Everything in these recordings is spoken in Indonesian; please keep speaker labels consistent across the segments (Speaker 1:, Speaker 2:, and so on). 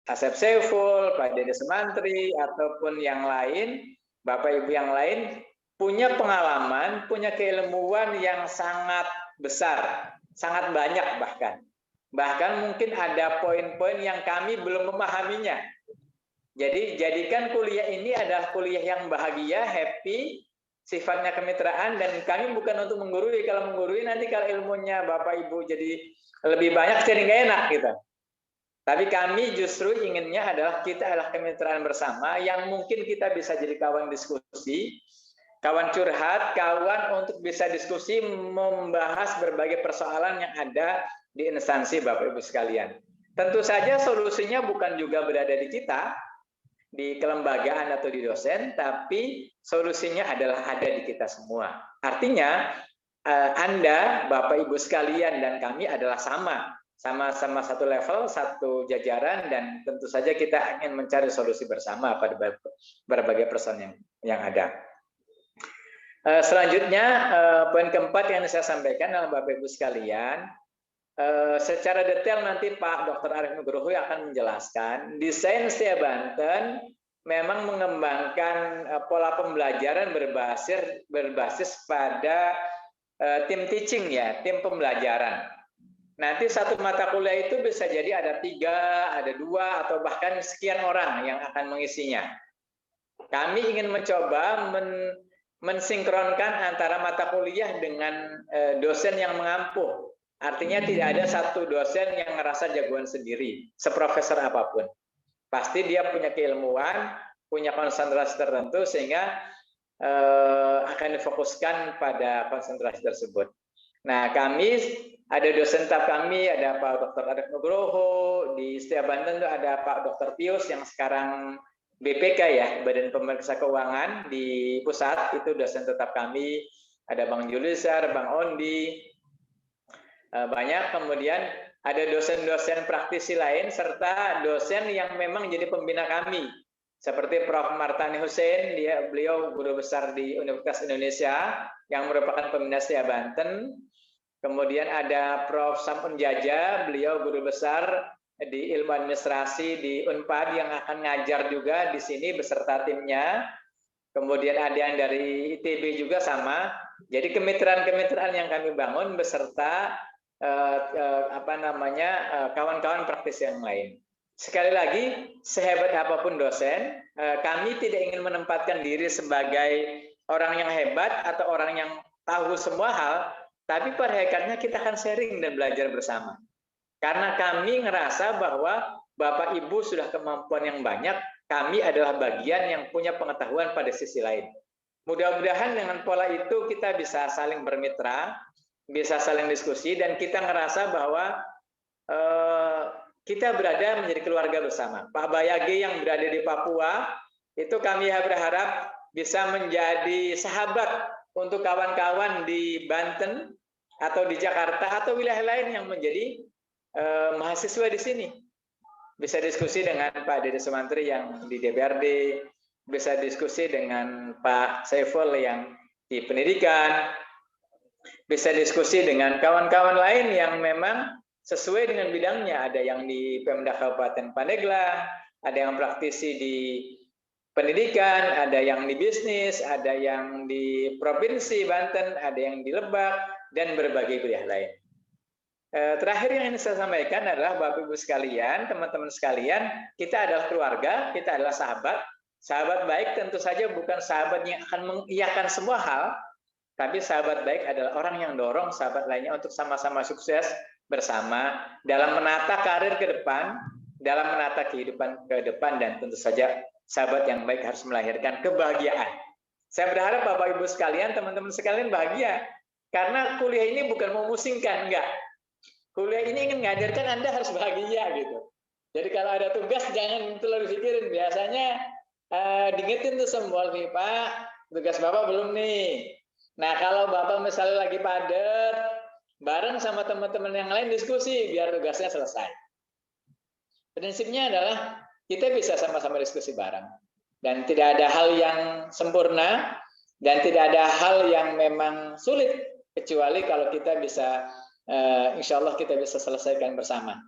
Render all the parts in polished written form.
Speaker 1: Asep Saiful, Pak Dede Sumantri, ataupun yang lain, Bapak Ibu yang lain, punya pengalaman, punya keilmuan yang sangat besar, sangat banyak bahkan. Bahkan mungkin ada poin-poin yang kami belum memahaminya. Jadi jadikan kuliah ini adalah kuliah yang bahagia, happy, sifatnya kemitraan, dan kami bukan untuk menggurui. Kalau menggurui nanti kalau ilmunya Bapak Ibu jadi lebih banyak jadi nggak enak gitu. Tapi kami justru inginnya adalah kita adalah kemitraan bersama yang mungkin kita bisa jadi kawan diskusi, kawan curhat, kawan untuk bisa diskusi membahas berbagai persoalan yang ada di instansi Bapak Ibu sekalian. Tentu saja solusinya bukan juga berada di kita, di kelembagaan atau di dosen, tapi solusinya adalah ada di kita semua. Artinya Anda, Bapak Ibu sekalian, dan kami adalah sama-sama satu level, satu jajaran, dan tentu saja kita ingin mencari solusi bersama pada berbagai persoalan yang ada. Selanjutnya, poin keempat yang saya sampaikan adalah Bapak Ibu sekalian, secara detail nanti Pak Dr. Arief Nugroho akan menjelaskan, desain STIA Banten memang mengembangkan pola pembelajaran berbasis pada tim teaching ya, tim pembelajaran. Nanti satu mata kuliah itu bisa jadi ada 3, ada 2, atau bahkan sekian orang yang akan mengisinya. Kami ingin mencoba mensinkronkan antara mata kuliah dengan dosen yang mengampuh. Artinya tidak ada satu dosen yang ngerasa jagoan sendiri, seprofesor apapun. Pasti dia punya keilmuan, punya konsentrasi tertentu, sehingga akan difokuskan pada konsentrasi tersebut. Nah, kami ada dosen tetap kami, ada Pak Dr. Arief Nugroho, di STIA Banten itu ada Pak Dr. Pius yang sekarang BPK ya, Badan Pemeriksa Keuangan di pusat, itu dosen tetap kami, ada Bang Julizar, Bang Ondi, banyak. Kemudian ada dosen-dosen praktisi lain, serta dosen yang memang jadi pembina kami, seperti Prof. Martani Hussein, beliau guru besar di Universitas Indonesia, yang merupakan pembina STIA Banten. Kemudian ada Prof. Sampun Jaja, beliau guru besar di ilmu administrasi di Unpad yang akan ngajar juga di sini beserta timnya. Kemudian ada yang dari ITB juga sama. Jadi kemitraan-kemitraan yang kami bangun beserta kawan-kawan praktis yang lain. Sekali lagi, sehebat apapun dosen, kami tidak ingin menempatkan diri sebagai orang yang hebat atau orang yang tahu semua hal, tapi pada hakikatnya kita akan sharing dan belajar bersama. Karena kami ngerasa bahwa Bapak Ibu sudah kemampuan yang banyak, kami adalah bagian yang punya pengetahuan pada sisi lain. Mudah-mudahan dengan pola itu kita bisa saling bermitra, bisa saling diskusi, dan kita ngerasa bahwa kita berada menjadi keluarga bersama. Pak Bayage yang berada di Papua, itu kami berharap bisa menjadi sahabat untuk kawan-kawan di Banten, atau di Jakarta, atau wilayah lain yang menjadi mahasiswa di sini. Bisa diskusi dengan Pak Dede Sumantri yang di DPRD, bisa diskusi dengan Pak Saiful yang di pendidikan, bisa diskusi dengan kawan-kawan lain yang memang sesuai dengan bidangnya. Ada yang di Pemda Kabupaten Pandeglang, ada yang praktisi di pendidikan, ada yang di bisnis, ada yang di Provinsi Banten, ada yang di Lebak, dan berbagai wilayah lain. Terakhir yang ingin saya sampaikan adalah Bapak Ibu sekalian, teman-teman sekalian, kita adalah keluarga, kita adalah sahabat. Sahabat baik tentu saja bukan sahabat yang akan mengiyakan semua hal, tapi sahabat baik adalah orang yang dorong sahabat lainnya untuk sama-sama sukses bersama dalam menata karir ke depan, dalam menata kehidupan ke depan, dan tentu saja sahabat yang baik harus melahirkan kebahagiaan. Saya berharap Bapak Ibu sekalian, teman-teman sekalian bahagia, karena kuliah ini bukan memusingkan, enggak. Kuliah ini ingin mengajarkan Anda harus bahagia gitu. Jadi kalau ada tugas jangan terlalu pikirin. Biasanya diingetin tuh semua, Pak, tugas Bapak belum nih. Nah kalau Bapak misalnya lagi padat, bareng sama teman-teman yang lain diskusi biar tugasnya selesai. Prinsipnya adalah kita bisa sama-sama diskusi bareng. Dan tidak ada hal yang sempurna, dan tidak ada hal yang memang sulit, kecuali kalau kita bisa insya Allah kita bisa selesaikan bersama.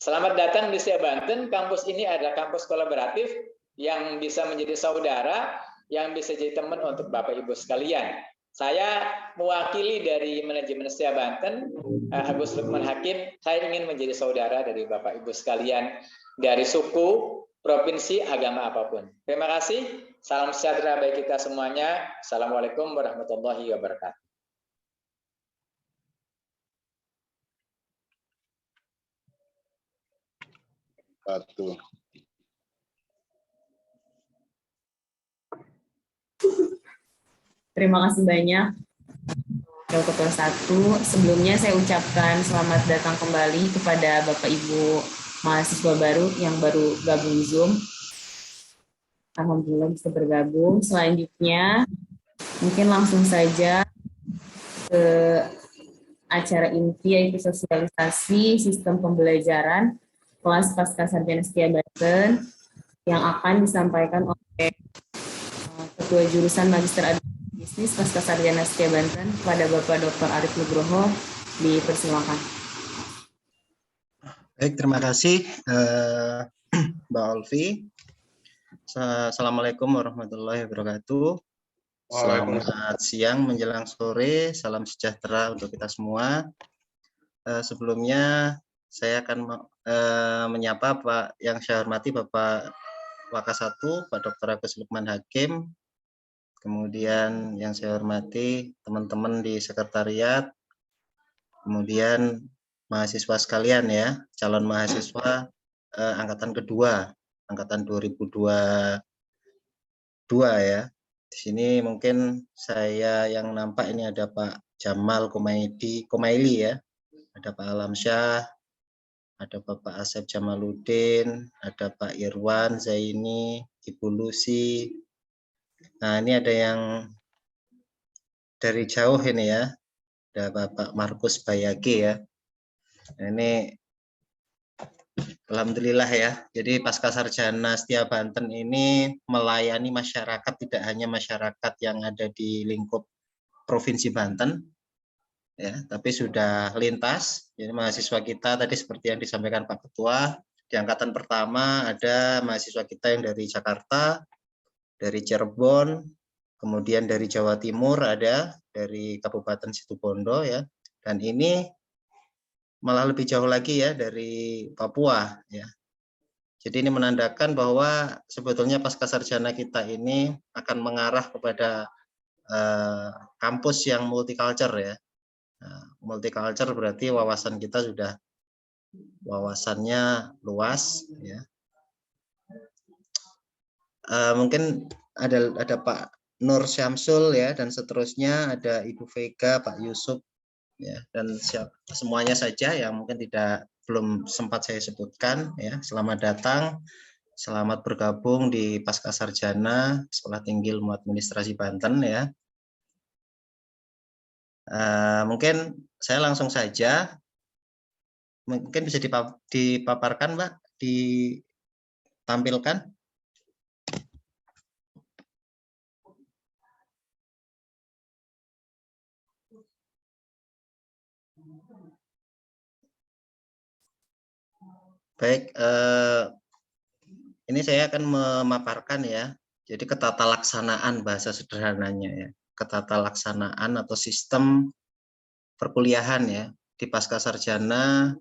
Speaker 1: Selamat datang di Setia Banten. Kampus ini adalah kampus kolaboratif yang bisa menjadi saudara, yang bisa jadi teman untuk Bapak Ibu sekalian. Saya mewakili dari manajemen Setia Banten, Agus Lukman Hakim. Saya ingin menjadi saudara dari Bapak Ibu sekalian dari suku, provinsi, agama apapun. Terima kasih. Salam sejahtera bagi kita semuanya. Assalamualaikum warahmatullahi wabarakatuh.
Speaker 2: Terima kasih banyak Protokol 1. Sebelumnya saya ucapkan selamat datang kembali kepada Bapak Ibu mahasiswa baru yang baru gabung Zoom. Alhamdulillah bisa bergabung. Selanjutnya mungkin langsung saja ke acara inti, yaitu sosialisasi sistem pembelajaran kelas Pascasarjana Setia Banten yang akan disampaikan oleh Ketua Jurusan Magister Administrasi Bisnis Pascasarjana Setia Banten kepada Bapak Dr. Arief Nugroho. Dipersilakan.
Speaker 3: Baik, terima kasih Mbak Olvi. Assalamualaikum warahmatullahi wabarakatuh. Selamat siang menjelang sore, salam sejahtera untuk kita semua. Sebelumnya saya akan menyapa Pak yang saya hormati Bapak Waka1, Pak Dr. Agus Lukman Hakim, kemudian yang saya hormati teman-teman di sekretariat, kemudian mahasiswa sekalian ya, calon mahasiswa angkatan kedua, angkatan 2022 ya. Di sini mungkin saya yang nampak ini ada Pak Jamal Komaili ya, ada Pak Alamsyah, ada Bapak Asep Jamaluddin, ada Pak Irwan Zaini, Ibu Lucy. Nah ini ada yang dari jauh ini ya, ada Bapak Markus Bayage ya. Nah, ini alhamdulillah ya. Jadi Pascasarjana Setia Banten ini melayani masyarakat, tidak hanya masyarakat yang ada di lingkup Provinsi Banten, ya, tapi sudah lintas. Jadi mahasiswa kita tadi seperti yang disampaikan Pak Ketua, di angkatan pertama ada mahasiswa kita yang dari Jakarta, dari Cirebon, kemudian dari Jawa Timur ada, dari Kabupaten Situbondo ya, dan ini malah lebih jauh lagi ya dari Papua ya. Jadi ini menandakan bahwa sebetulnya Pascasarjana kita ini akan mengarah kepada kampus yang multicultural ya. Nah, multicultural berarti wawasan kita sudah wawasannya luas ya. Mungkin ada Pak Nur Syamsul ya, dan seterusnya ada Ibu Vega, Pak Yusuf ya, dan semuanya saja yang mungkin belum sempat saya sebutkan ya. Selamat datang, selamat bergabung di Pascasarjana Sekolah Tinggi Ilmu Administrasi Banten ya. Mungkin saya langsung saja, mungkin bisa dipaparkan Mbak, ditampilkan. Baik, ini saya akan memaparkan ya, jadi ketata laksanaan bahasa sederhananya ya, ketata laksanaan atau sistem perkuliahan ya di Pascasarjana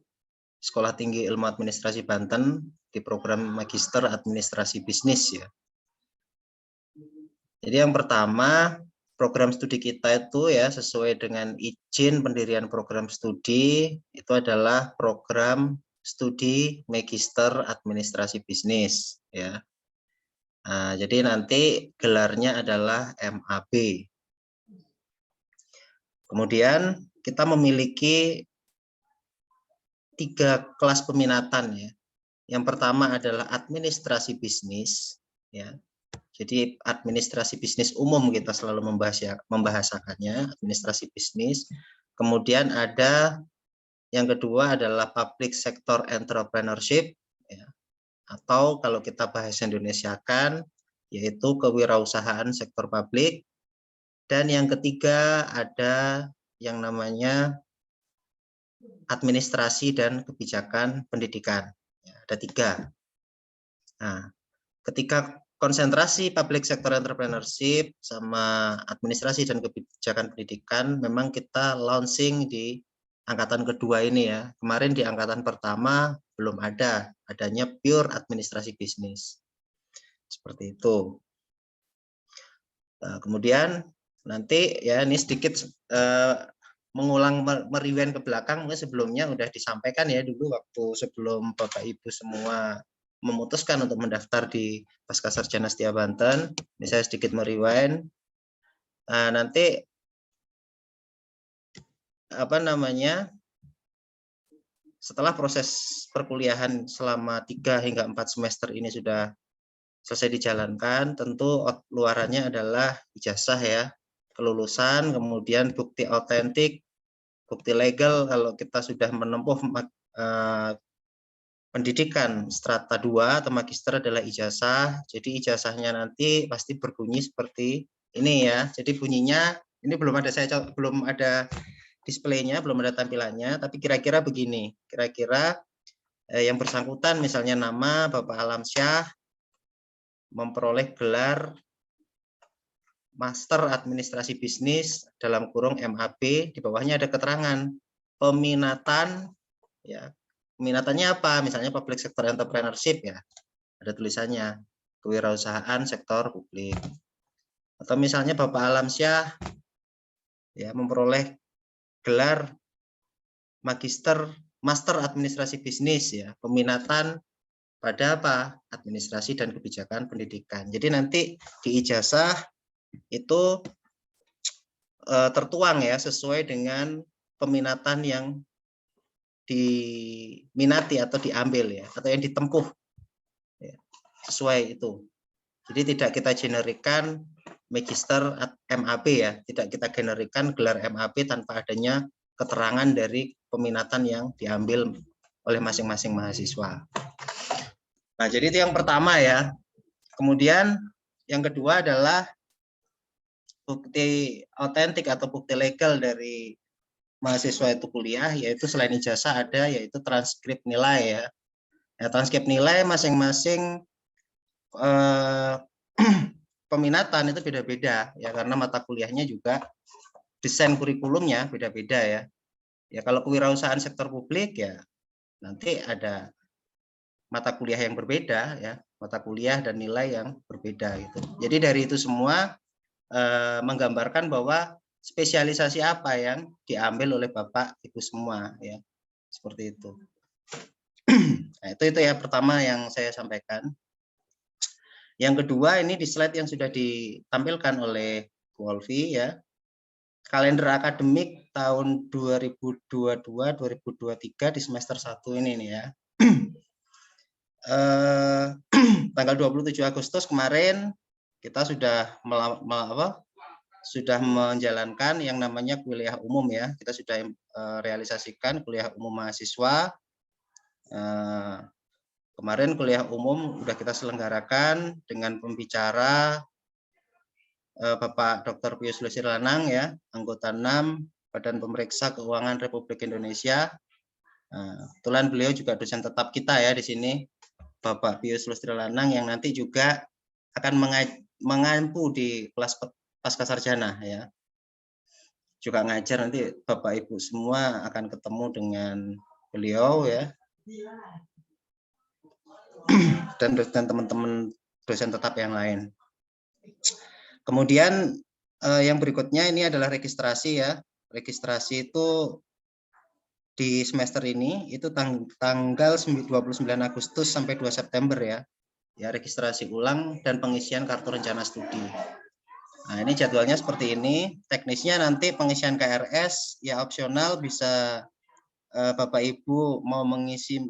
Speaker 3: Sekolah Tinggi Ilmu Administrasi Banten di program Magister Administrasi Bisnis ya. Jadi yang pertama, program studi kita itu ya sesuai dengan izin pendirian program studi itu adalah program studi Magister Administrasi Bisnis ya. Nah, jadi nanti gelarnya adalah MAB. Kemudian kita memiliki 3 kelas peminatan ya. Yang pertama adalah administrasi bisnis ya. Jadi administrasi bisnis umum kita selalu membahasakannya, administrasi bisnis. Kemudian ada yang kedua adalah public sector entrepreneurship ya. Atau kalau kita bahasa Indonesiakan yaitu kewirausahaan sektor publik. Dan yang ketiga ada yang namanya administrasi dan kebijakan pendidikan. Ya, ada 3. Nah, ketika konsentrasi public sector entrepreneurship sama administrasi dan kebijakan pendidikan, memang kita launching di angkatan kedua ini ya. Kemarin di angkatan pertama belum adanya pure administrasi bisnis. Seperti itu. Nah, kemudian nanti ya ini sedikit mengulang merewind ke belakang, mungkin sebelumnya udah disampaikan ya dulu waktu sebelum Bapak Ibu semua memutuskan untuk mendaftar di Pascasarjana Setia Banten. Ini saya sedikit merewind. Nah, nanti setelah proses perkuliahan selama 3 hingga 4 semester ini sudah selesai dijalankan, tentu luarannya adalah ijazah ya, kelulusan, kemudian bukti otentik, bukti legal kalau kita sudah menempuh pendidikan strata 2 atau magister adalah ijazah. Jadi ijazahnya nanti pasti berbunyi seperti ini ya. Jadi bunyinya ini belum ada displaynya, belum ada tampilannya, tapi kira-kira begini. Kira-kira yang bersangkutan misalnya nama Bapak Alamsyah memperoleh gelar Master Administrasi Bisnis dalam kurung MAB, di bawahnya ada keterangan peminatan ya. Peminatannya apa? Misalnya public sector entrepreneurship ya. Ada tulisannya kewirausahaan sektor publik. Atau misalnya Bapak Alamsyah ya memperoleh gelar Master Administrasi Bisnis ya, peminatan pada apa? Administrasi dan kebijakan pendidikan. Jadi nanti di ijazah itu tertuang ya sesuai dengan peminatan yang diminati atau diambil ya, atau yang ditempuh ya, sesuai itu. Jadi tidak kita generikan magister MAB ya, tidak kita generikan gelar MAB tanpa adanya keterangan dari peminatan yang diambil oleh masing-masing mahasiswa. Nah, jadi itu yang pertama ya. Kemudian yang kedua adalah bukti otentik atau bukti legal dari mahasiswa itu kuliah, yaitu selain ijazah ada yaitu transkrip nilai ya. Ya, transkrip nilai masing-masing peminatan itu beda-beda ya, karena mata kuliahnya juga desain kurikulumnya beda-beda ya. Ya kalau kewirausahaan sektor publik ya nanti ada mata kuliah yang berbeda ya, mata kuliah dan nilai yang berbeda gitu. Jadi dari itu semua menggambarkan bahwa spesialisasi apa yang diambil oleh Bapak Ibu semua ya. Seperti itu. Nah, itu ya pertama yang saya sampaikan. Yang kedua ini di slide yang sudah ditampilkan oleh Bu Olvi ya. Kalender akademik tahun 2022-2023 di semester 1 ini nih ya. Tanggal 27 Agustus kemarin kita sudah menjalankan yang namanya kuliah umum ya. Kita sudah realisasikan kuliah umum mahasiswa. Kemarin kuliah umum sudah kita selenggarakan dengan pembicara Bapak Dr. Pius Lustri Lanang ya, anggota 6 Badan Pemeriksa Keuangan Republik Indonesia. Kebetulan beliau juga dosen tetap kita ya di sini, Bapak Pius Lustri Lanang, yang nanti juga akan mengampu di kelas Pascasarjana ya. Juga ngajar, nanti Bapak Ibu semua akan ketemu dengan beliau ya. Dan teman-teman dosen tetap yang lain. Kemudian yang berikutnya ini adalah registrasi ya. Registrasi itu di semester ini itu tanggal 29 Agustus sampai 2 September ya. Ya, registrasi ulang dan pengisian kartu rencana studi. Nah, ini jadwalnya seperti ini. Teknisnya nanti pengisian KRS ya opsional, bisa Bapak Ibu mau mengisi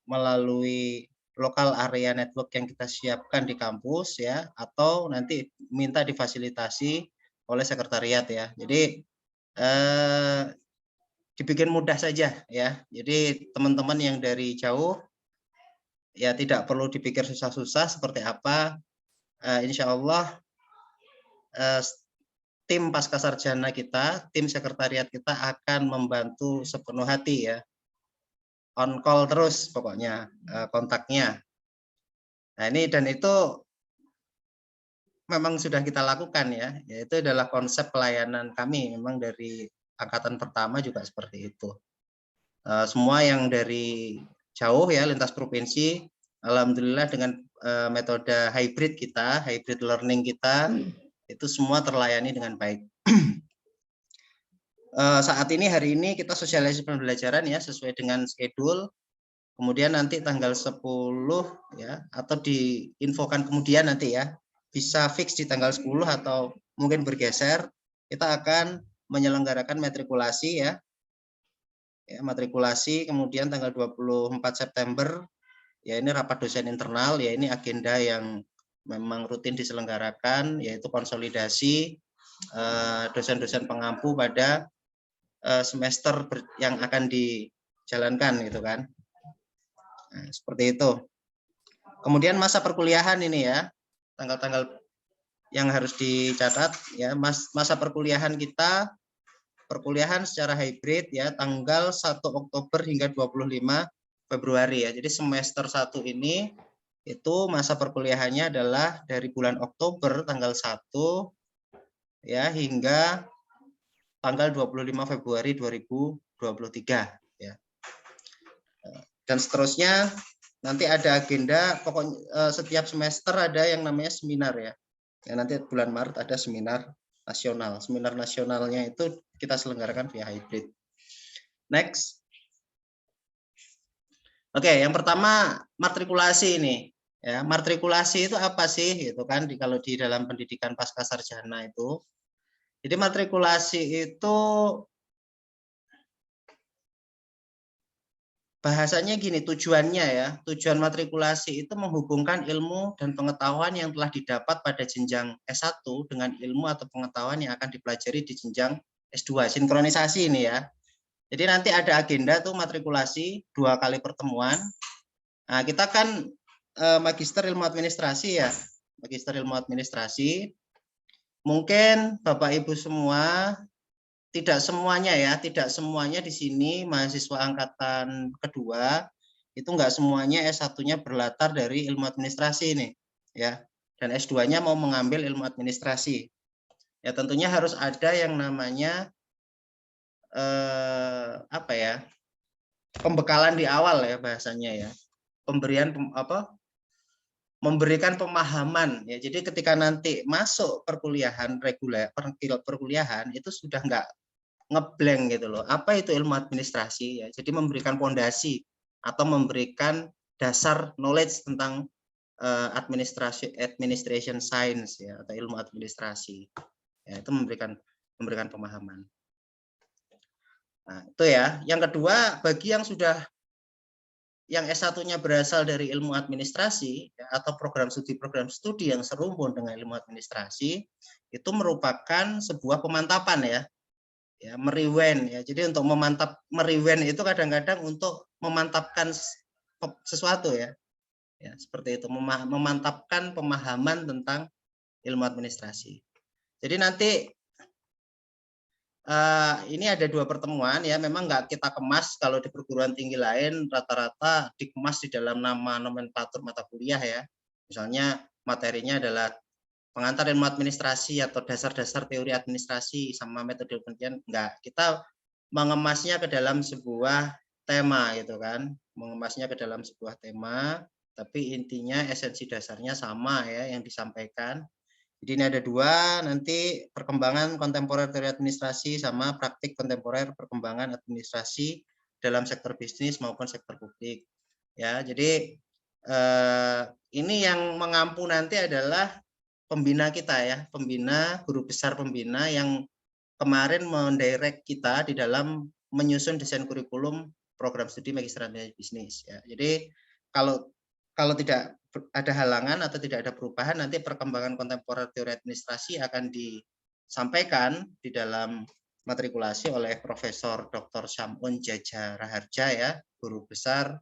Speaker 3: melalui lokal area network yang kita siapkan di kampus ya, atau nanti minta difasilitasi oleh sekretariat ya. Jadi dibikin mudah saja ya. Jadi teman-teman yang dari jauh ya tidak perlu dipikir susah-susah seperti apa. Insya Allah tim Pascasarjana kita, tim sekretariat kita akan membantu sepenuh hati ya on call terus pokoknya kontaknya. Nah ini dan itu memang sudah kita lakukan ya, yaitu adalah konsep pelayanan kami memang dari angkatan pertama juga seperti itu. Semua yang dari jauh ya lintas provinsi, alhamdulillah dengan metode hybrid kita, hybrid learning kita itu semua terlayani dengan baik. Saat ini hari ini kita sosialisasi pembelajaran ya sesuai dengan schedule. Kemudian nanti tanggal 10 ya atau diinfokan kemudian nanti ya. Bisa fix di tanggal 10 atau mungkin bergeser, kita akan menyelenggarakan matrikulasi ya. Matrikulasi kemudian tanggal 24 September ya ini rapat dosen internal ya, ini agenda yang memang rutin diselenggarakan yaitu konsolidasi dosen-dosen pengampu pada semester yang akan dijalankan gitu kan. Nah, seperti itu. Kemudian masa perkuliahan ini ya, tanggal-tanggal yang harus dicatat ya, masa perkuliahan kita, perkuliahan secara hybrid ya, tanggal 1 Oktober hingga 25 Februari ya. Jadi semester 1 ini itu masa perkuliahannya adalah dari bulan Oktober tanggal 1 ya hingga tanggal 25 Februari 2023 ya. Dan seterusnya nanti ada agenda pokoknya setiap semester ada yang namanya seminar ya. Nanti bulan Maret ada seminar nasional. Seminar nasionalnya itu kita selenggarakan via hybrid. Next. Oke, yang pertama matrikulasi ini. Ya, matrikulasi itu apa sih? Itu kan kalau di dalam pendidikan pascasarjana itu. Jadi matrikulasi itu bahasanya gini, tujuannya ya, tujuan matrikulasi itu menghubungkan ilmu dan pengetahuan yang telah didapat pada jenjang S1 dengan ilmu atau pengetahuan yang akan dipelajari di jenjang S2, sinkronisasi ini ya. Jadi nanti ada agenda tuh matrikulasi 2 kali pertemuan. Nah, kita kan magister ilmu administrasi ya, magister ilmu administrasi. Mungkin Bapak Ibu semua tidak semuanya ya, tidak semuanya di sini mahasiswa angkatan kedua itu enggak semuanya S1-nya berlatar dari ilmu administrasi ini ya. Dan S2-nya mau mengambil ilmu administrasi. Ya tentunya harus ada yang namanya apa ya? Pembekalan di awal ya bahasanya ya. Pemberian memberikan pemahaman ya. Jadi ketika nanti masuk perkuliahan reguler, perkuliahan itu sudah enggak ngeblank gitu loh. Apa itu ilmu administrasi ya? Jadi memberikan fondasi atau memberikan dasar knowledge tentang administration science ya atau ilmu administrasi. Ya, itu memberikan pemahaman. Nah, itu ya. Yang kedua, bagi yang sudah yang S1-nya berasal dari ilmu administrasi ya, atau program studi yang serumpun dengan ilmu administrasi itu merupakan sebuah pemantapan ya. Ya, meriwen ya. Jadi untuk meriwen itu kadang-kadang untuk memantapkan sesuatu ya. Ya, seperti itu, memantapkan pemahaman tentang ilmu administrasi. Jadi nanti ini ada 2 pertemuan ya, memang nggak kita kemas kalau di perguruan tinggi lain rata-rata dikemas di dalam nama nomenklatur mata kuliah ya. Misalnya materinya adalah pengantar ilmu administrasi atau dasar-dasar teori administrasi sama metode penelitian, enggak. Kita mengemasnya ke dalam sebuah tema gitu kan, mengemasnya ke dalam sebuah tema, tapi intinya esensi dasarnya sama ya yang disampaikan. Jadi ini ada 2, nanti perkembangan kontemporer teori administrasi sama praktik kontemporer perkembangan administrasi dalam sektor bisnis maupun sektor publik. Ya, jadi ini yang mengampu nanti adalah pembina kita ya, pembina, guru besar pembina yang kemarin mendirect kita di dalam menyusun desain kurikulum program studi magister administrasi bisnis ya. Jadi kalau tidak ada halangan atau tidak ada perubahan, nanti perkembangan kontemporer teori administrasi akan disampaikan di dalam matrikulasi oleh Profesor Dr. Syam'un Jaja Raharja ya, guru besar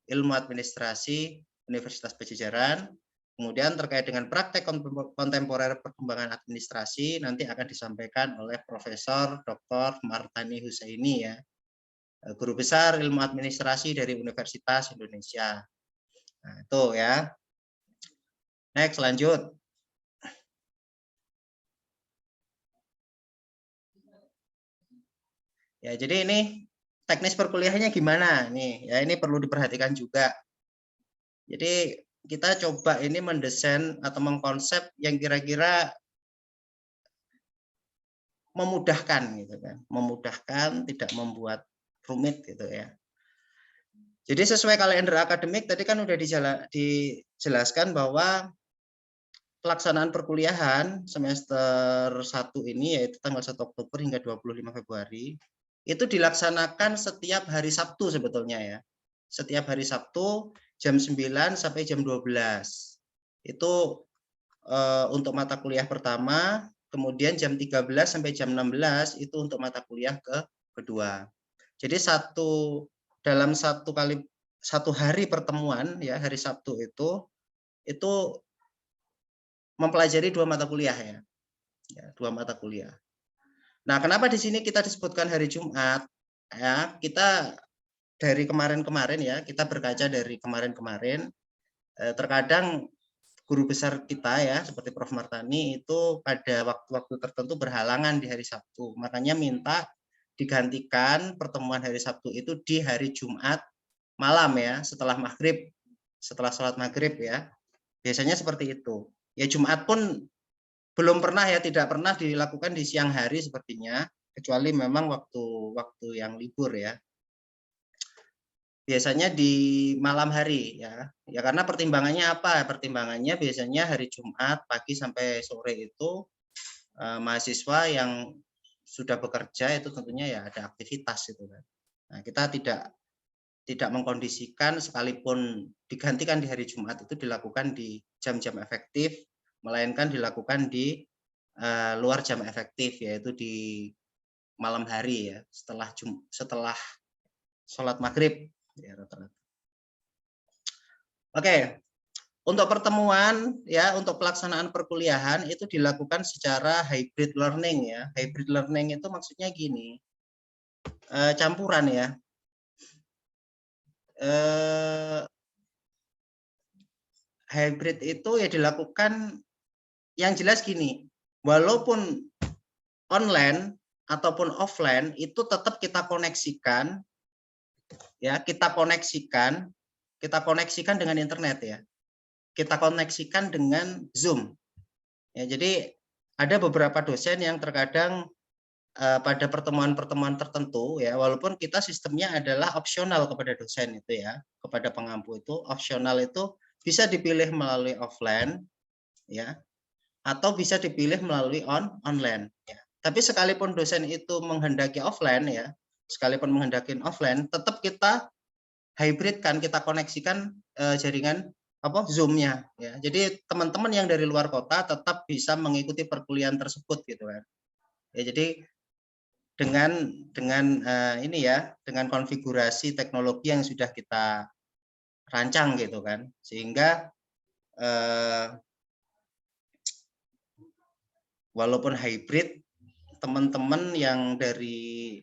Speaker 3: ilmu administrasi Universitas Pajajaran. Kemudian terkait dengan praktek kontemporer perkembangan administrasi nanti akan disampaikan oleh Profesor Dr. Martani Husaini ya. Guru besar ilmu administrasi dari Universitas Indonesia. Nah, itu ya. Next, lanjut. Ya, jadi ini teknis perkuliahannya gimana nih? Ya, ini perlu diperhatikan juga. Jadi kita coba ini mendesain atau mengkonsep yang kira-kira memudahkan gitu kan. Memudahkan, tidak membuat rumit gitu ya. Jadi sesuai kalender akademik tadi kan udah dijelaskan bahwa pelaksanaan perkuliahan semester 1 ini yaitu tanggal 1 Oktober hingga 25 Februari itu dilaksanakan setiap hari Sabtu sebetulnya ya. Setiap hari Sabtu jam 9 sampai jam 12. Itu untuk mata kuliah pertama, kemudian jam 13 sampai jam 16 itu untuk mata kuliah kedua. Jadi dalam satu hari pertemuan ya, hari Sabtu itu mempelajari 2 mata kuliah ya. 2 mata kuliah. Nah, kenapa di sini kita disebutkan hari Jumat? Ya, kita dari kemarin-kemarin ya, kita berkaca dari kemarin-kemarin, terkadang guru besar kita ya, seperti Prof. Martani itu pada waktu-waktu tertentu berhalangan di hari Sabtu. Makanya minta digantikan pertemuan hari Sabtu itu di hari Jumat malam ya, setelah maghrib, setelah sholat maghrib ya. Biasanya seperti itu. Ya Jumat pun belum pernah ya, tidak pernah dilakukan di siang hari sepertinya, kecuali memang waktu yang libur ya. Biasanya di malam hari ya. Ya karena pertimbangannya apa? Pertimbangannya biasanya hari Jumat pagi sampai sore itu mahasiswa yang sudah bekerja itu tentunya ya ada aktivitas itu kan. Nah, kita tidak mengkondisikan sekalipun digantikan di hari Jumat itu dilakukan di jam-jam efektif, melainkan dilakukan di luar jam efektif, yaitu di malam hari ya, setelah sholat maghrib ya rata-rata. Oke, untuk pertemuan ya, untuk pelaksanaan perkuliahan itu dilakukan secara hybrid learning ya. Hybrid learning itu maksudnya gini, campuran ya. Hybrid itu ya dilakukan yang jelas gini, walaupun online ataupun offline itu tetap kita koneksikan ya, kita koneksikan dengan internet ya. Kita koneksikan dengan Zoom. Ya, jadi ada beberapa dosen yang terkadang pada pertemuan-pertemuan tertentu ya, walaupun kita sistemnya adalah opsional kepada dosen itu ya, kepada pengampu itu opsional itu bisa dipilih melalui offline ya, atau bisa dipilih melalui online ya. Tapi sekalipun dosen itu menghendaki offline ya, sekalipun menghendaki offline, tetap kita hybridkan, kita koneksikan jaringan Zoom-nya ya. Jadi teman-teman yang dari luar kota tetap bisa mengikuti perkuliahan tersebut gitu kan. Ya, jadi dengan ini ya, dengan konfigurasi teknologi yang sudah kita rancang gitu kan, sehingga walaupun hybrid, teman-teman yang dari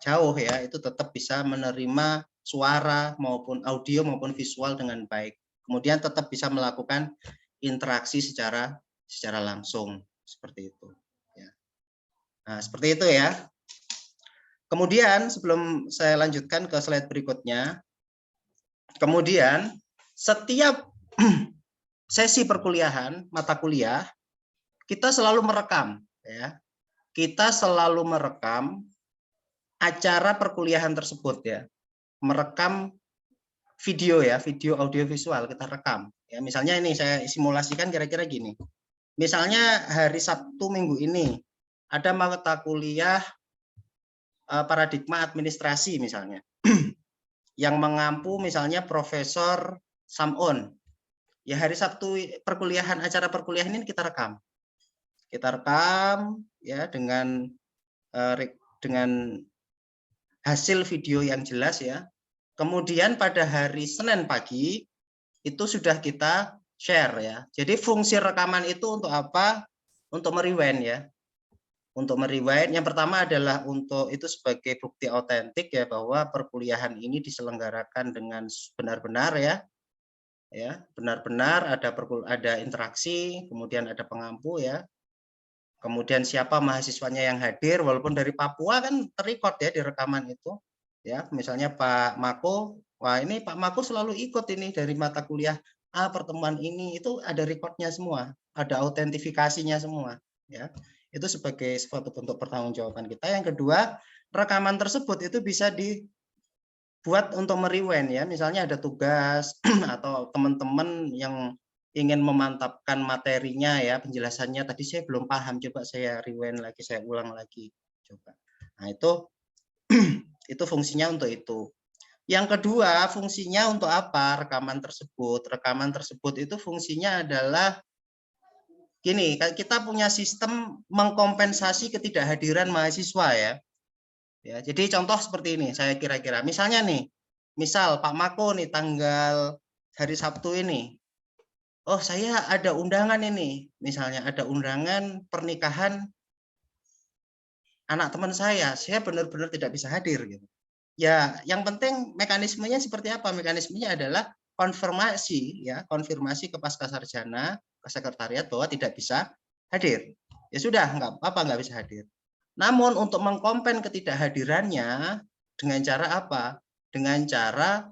Speaker 3: jauh ya itu tetap bisa menerima suara maupun audio maupun visual dengan baik. Kemudian tetap bisa melakukan interaksi secara langsung seperti itu. Ya. Nah, seperti itu ya. Kemudian sebelum saya lanjutkan ke slide berikutnya, kemudian setiap sesi perkuliahan, mata kuliah, kita selalu merekam ya. Kita selalu merekam acara perkuliahan tersebut ya. Merekam video ya, video audio visual kita rekam. Ya, misalnya ini saya simulasikan kira-kira gini. Misalnya hari Sabtu minggu ini ada mata kuliah paradigma administrasi misalnya. Yang mengampu misalnya Profesor Sam'un. Ya hari Sabtu acara perkuliahan ini kita rekam. Kita rekam ya dengan hasil video yang jelas ya. Kemudian pada hari Senin pagi itu sudah kita share ya. Jadi fungsi rekaman itu untuk apa? Untuk merewind ya. Untuk merewind, yang pertama adalah untuk itu sebagai bukti otentik ya bahwa perkuliahan ini diselenggarakan dengan benar-benar ya benar-benar ada interaksi, kemudian ada pengampu ya, kemudian siapa mahasiswanya yang hadir, walaupun dari Papua kan terrecord ya di rekaman itu ya, misalnya Pak Mako, wah ini Pak Mako selalu ikut ini dari mata kuliah pertemuan ini, itu ada recordnya semua, ada autentifikasinya semua ya. Itu sebagai suatu bentuk pertanggungjawaban kita. Yang kedua, rekaman tersebut itu bisa dibuat untuk merewind ya, misalnya ada tugas atau teman-teman yang ingin memantapkan materinya ya, penjelasannya tadi saya belum paham, coba saya rewind lagi, saya ulang lagi coba. Nah itu itu fungsinya untuk itu. Yang kedua, fungsinya untuk apa rekaman tersebut? Rekaman tersebut itu fungsinya adalah gini, kita punya sistem mengkompensasi ketidakhadiran mahasiswa ya. Ya, jadi contoh seperti ini, saya kira-kira. Misalnya nih, misal Pak Mako nih tanggal hari Sabtu ini. Oh, saya ada undangan ini. Misalnya ada undangan pernikahan anak teman saya benar-benar tidak bisa hadir gitu. Ya, yang penting mekanismenya seperti apa? Mekanismenya adalah konfirmasi ya, konfirmasi ke Pascasarjana, ke sekretariat bahwa tidak bisa hadir. Ya sudah, nggak apa-apa nggak bisa hadir. Namun untuk mengkompen ketidakhadirannya dengan cara apa? Dengan cara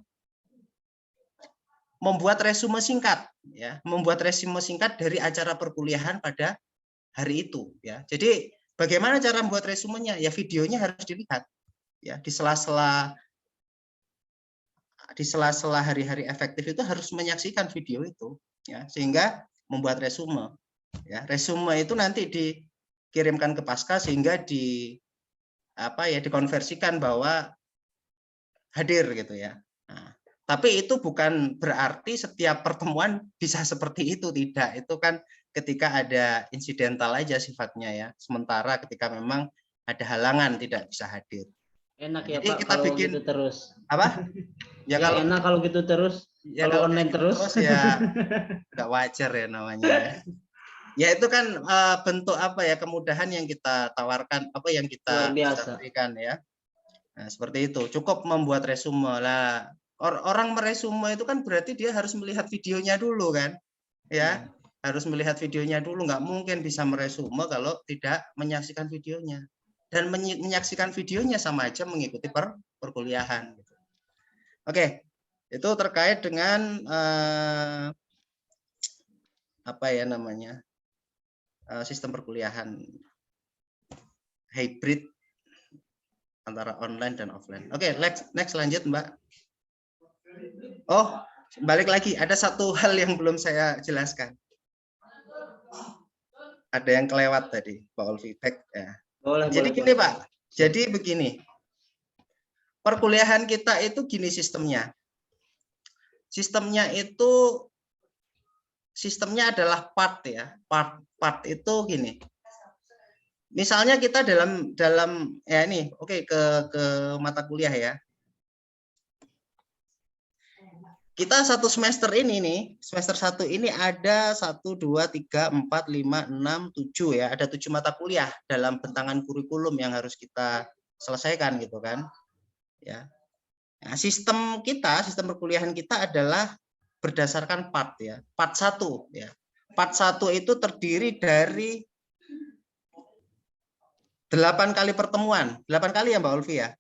Speaker 3: membuat resume singkat ya, membuat resume singkat dari acara perkuliahan pada hari itu ya. Jadi bagaimana cara membuat resumenya? Ya videonya harus dilihat ya, di sela-sela hari-hari efektif itu harus menyaksikan video itu ya, sehingga membuat resume ya. Resume itu nanti dikirimkan ke Pasca sehingga dikonversikan bahwa hadir gitu ya. Nah, tapi itu bukan berarti setiap pertemuan bisa seperti itu, tidak. Itu kan ketika ada insidental aja sifatnya ya, sementara ketika memang ada halangan tidak bisa hadir.
Speaker 4: Enak
Speaker 3: Nah,
Speaker 4: ya
Speaker 3: jadi
Speaker 4: Pak
Speaker 3: kita
Speaker 4: kalau
Speaker 3: bikin
Speaker 4: gitu terus.
Speaker 3: apa?
Speaker 4: Ya, kalau enak kalau gitu terus.
Speaker 3: Ya
Speaker 4: kalau
Speaker 3: gitu
Speaker 4: online terus
Speaker 3: ya nggak wajar ya namanya ya. Ya itu kan bentuk apa ya, kemudahan yang kita tawarkan, apa yang kita
Speaker 4: luar biasa.
Speaker 3: berikan ya. Nah, seperti itu. Cukup membuat resume lah. Orang meresume itu kan berarti dia harus melihat videonya dulu kan, ya. Harus melihat videonya dulu. Nggak mungkin bisa meresume kalau tidak menyaksikan videonya. Dan menyaksikan videonya sama aja mengikuti perkuliahan. Oke, itu terkait dengan apa ya namanya, sistem perkuliahan hybrid antara online dan offline. Oke, next lanjut Mbak. Oh, balik lagi, ada satu hal yang belum saya jelaskan. Ada yang kelewat tadi, Pak Olvi. Ya. Jadi gini Pak, jadi begini. Perkuliahan kita itu gini sistemnya. Sistemnya adalah part ya. Part itu gini. Misalnya kita dalam ya ini, oke, ke mata kuliah ya. Kita satu semester ini nih, semester 1 ini ada 1, 2, 3, 4, 5, 6, 7 ya, ada 7 mata kuliah dalam bentangan kurikulum yang harus kita selesaikan gitu kan. Ya. Nah, sistem perkuliahan kita adalah berdasarkan part ya. Part 1 ya. Part 1 itu terdiri dari 8 kali pertemuan. 8 kali ya Mbak Olvi ya?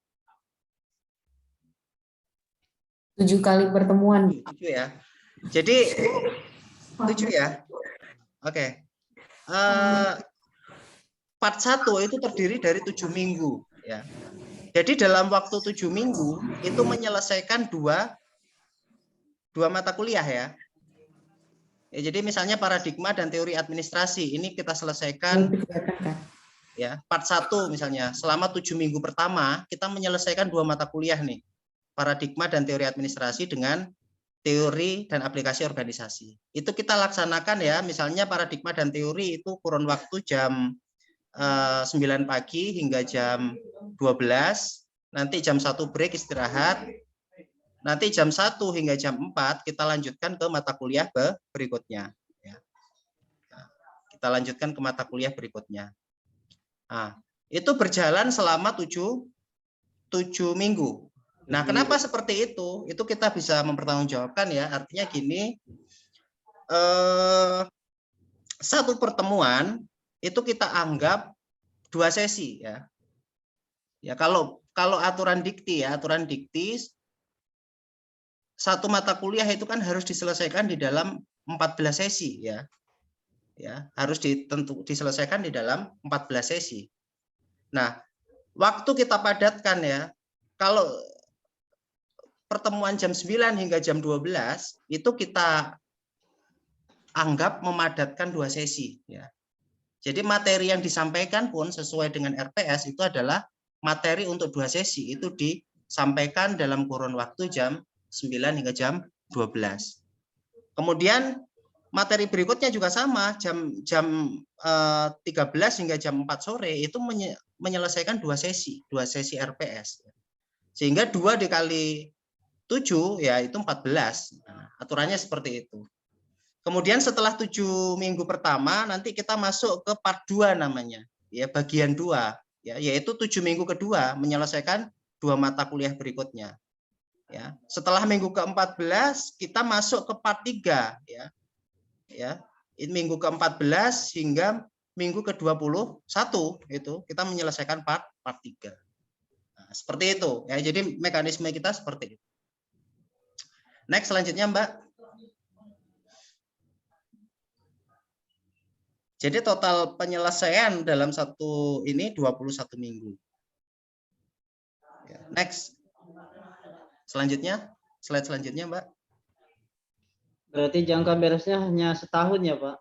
Speaker 2: 7 kali pertemuan.
Speaker 3: 7 ya. Jadi 7 ya. Oke. Part 1 itu terdiri dari 7 minggu ya. Jadi dalam waktu 7 minggu itu menyelesaikan dua mata kuliah ya. Jadi misalnya paradigma dan teori administrasi ini kita selesaikan ya. Part 1 misalnya selama 7 minggu pertama kita menyelesaikan 2 mata kuliah nih. Paradigma dan teori administrasi dengan teori dan aplikasi organisasi. Itu kita laksanakan ya, misalnya paradigma dan teori itu kurun waktu jam 9 pagi hingga jam 12, nanti jam 1 break istirahat, nanti jam 1 hingga jam 4 kita lanjutkan ke mata kuliah berikutnya. Kita lanjutkan ke mata kuliah berikutnya. Nah, itu berjalan selama 7 minggu. Nah, kenapa seperti itu? Itu kita bisa mempertanggungjawabkan ya. Artinya gini, satu pertemuan itu kita anggap 2 sesi ya. Ya kalau aturan dikti ya, aturan dikti satu mata kuliah itu kan harus diselesaikan di dalam 14 sesi ya. Ya, harus diselesaikan di dalam 14 sesi. Nah, waktu kita padatkan ya. Kalau pertemuan jam 9 hingga jam 12 itu kita anggap memadatkan 2 sesi ya. Jadi materi yang disampaikan pun sesuai dengan RPS itu adalah materi untuk 2 sesi, itu disampaikan dalam kurun waktu jam 9 hingga jam 12. Kemudian materi berikutnya juga sama, jam 13 hingga jam 4 sore itu menyelesaikan 2 sesi RPS. Sehingga 2 dikali 7 ya itu 14. Nah, aturannya seperti itu. Kemudian setelah 7 minggu pertama nanti kita masuk ke part 2 namanya, ya bagian 2, ya yaitu 7 minggu kedua menyelesaikan 2 mata kuliah berikutnya. Ya, setelah minggu ke-14 kita masuk ke part 3 ya. Ya, minggu ke-14 hingga minggu ke-21 itu kita menyelesaikan part 3. Nah, seperti itu ya. Jadi mekanisme kita seperti itu. Next selanjutnya, Mbak. Jadi total penyelesaian dalam satu ini 21 minggu. Next. Selanjutnya, slide selanjutnya, Mbak.
Speaker 4: Berarti jangka beresnya hanya setahun ya, Pak?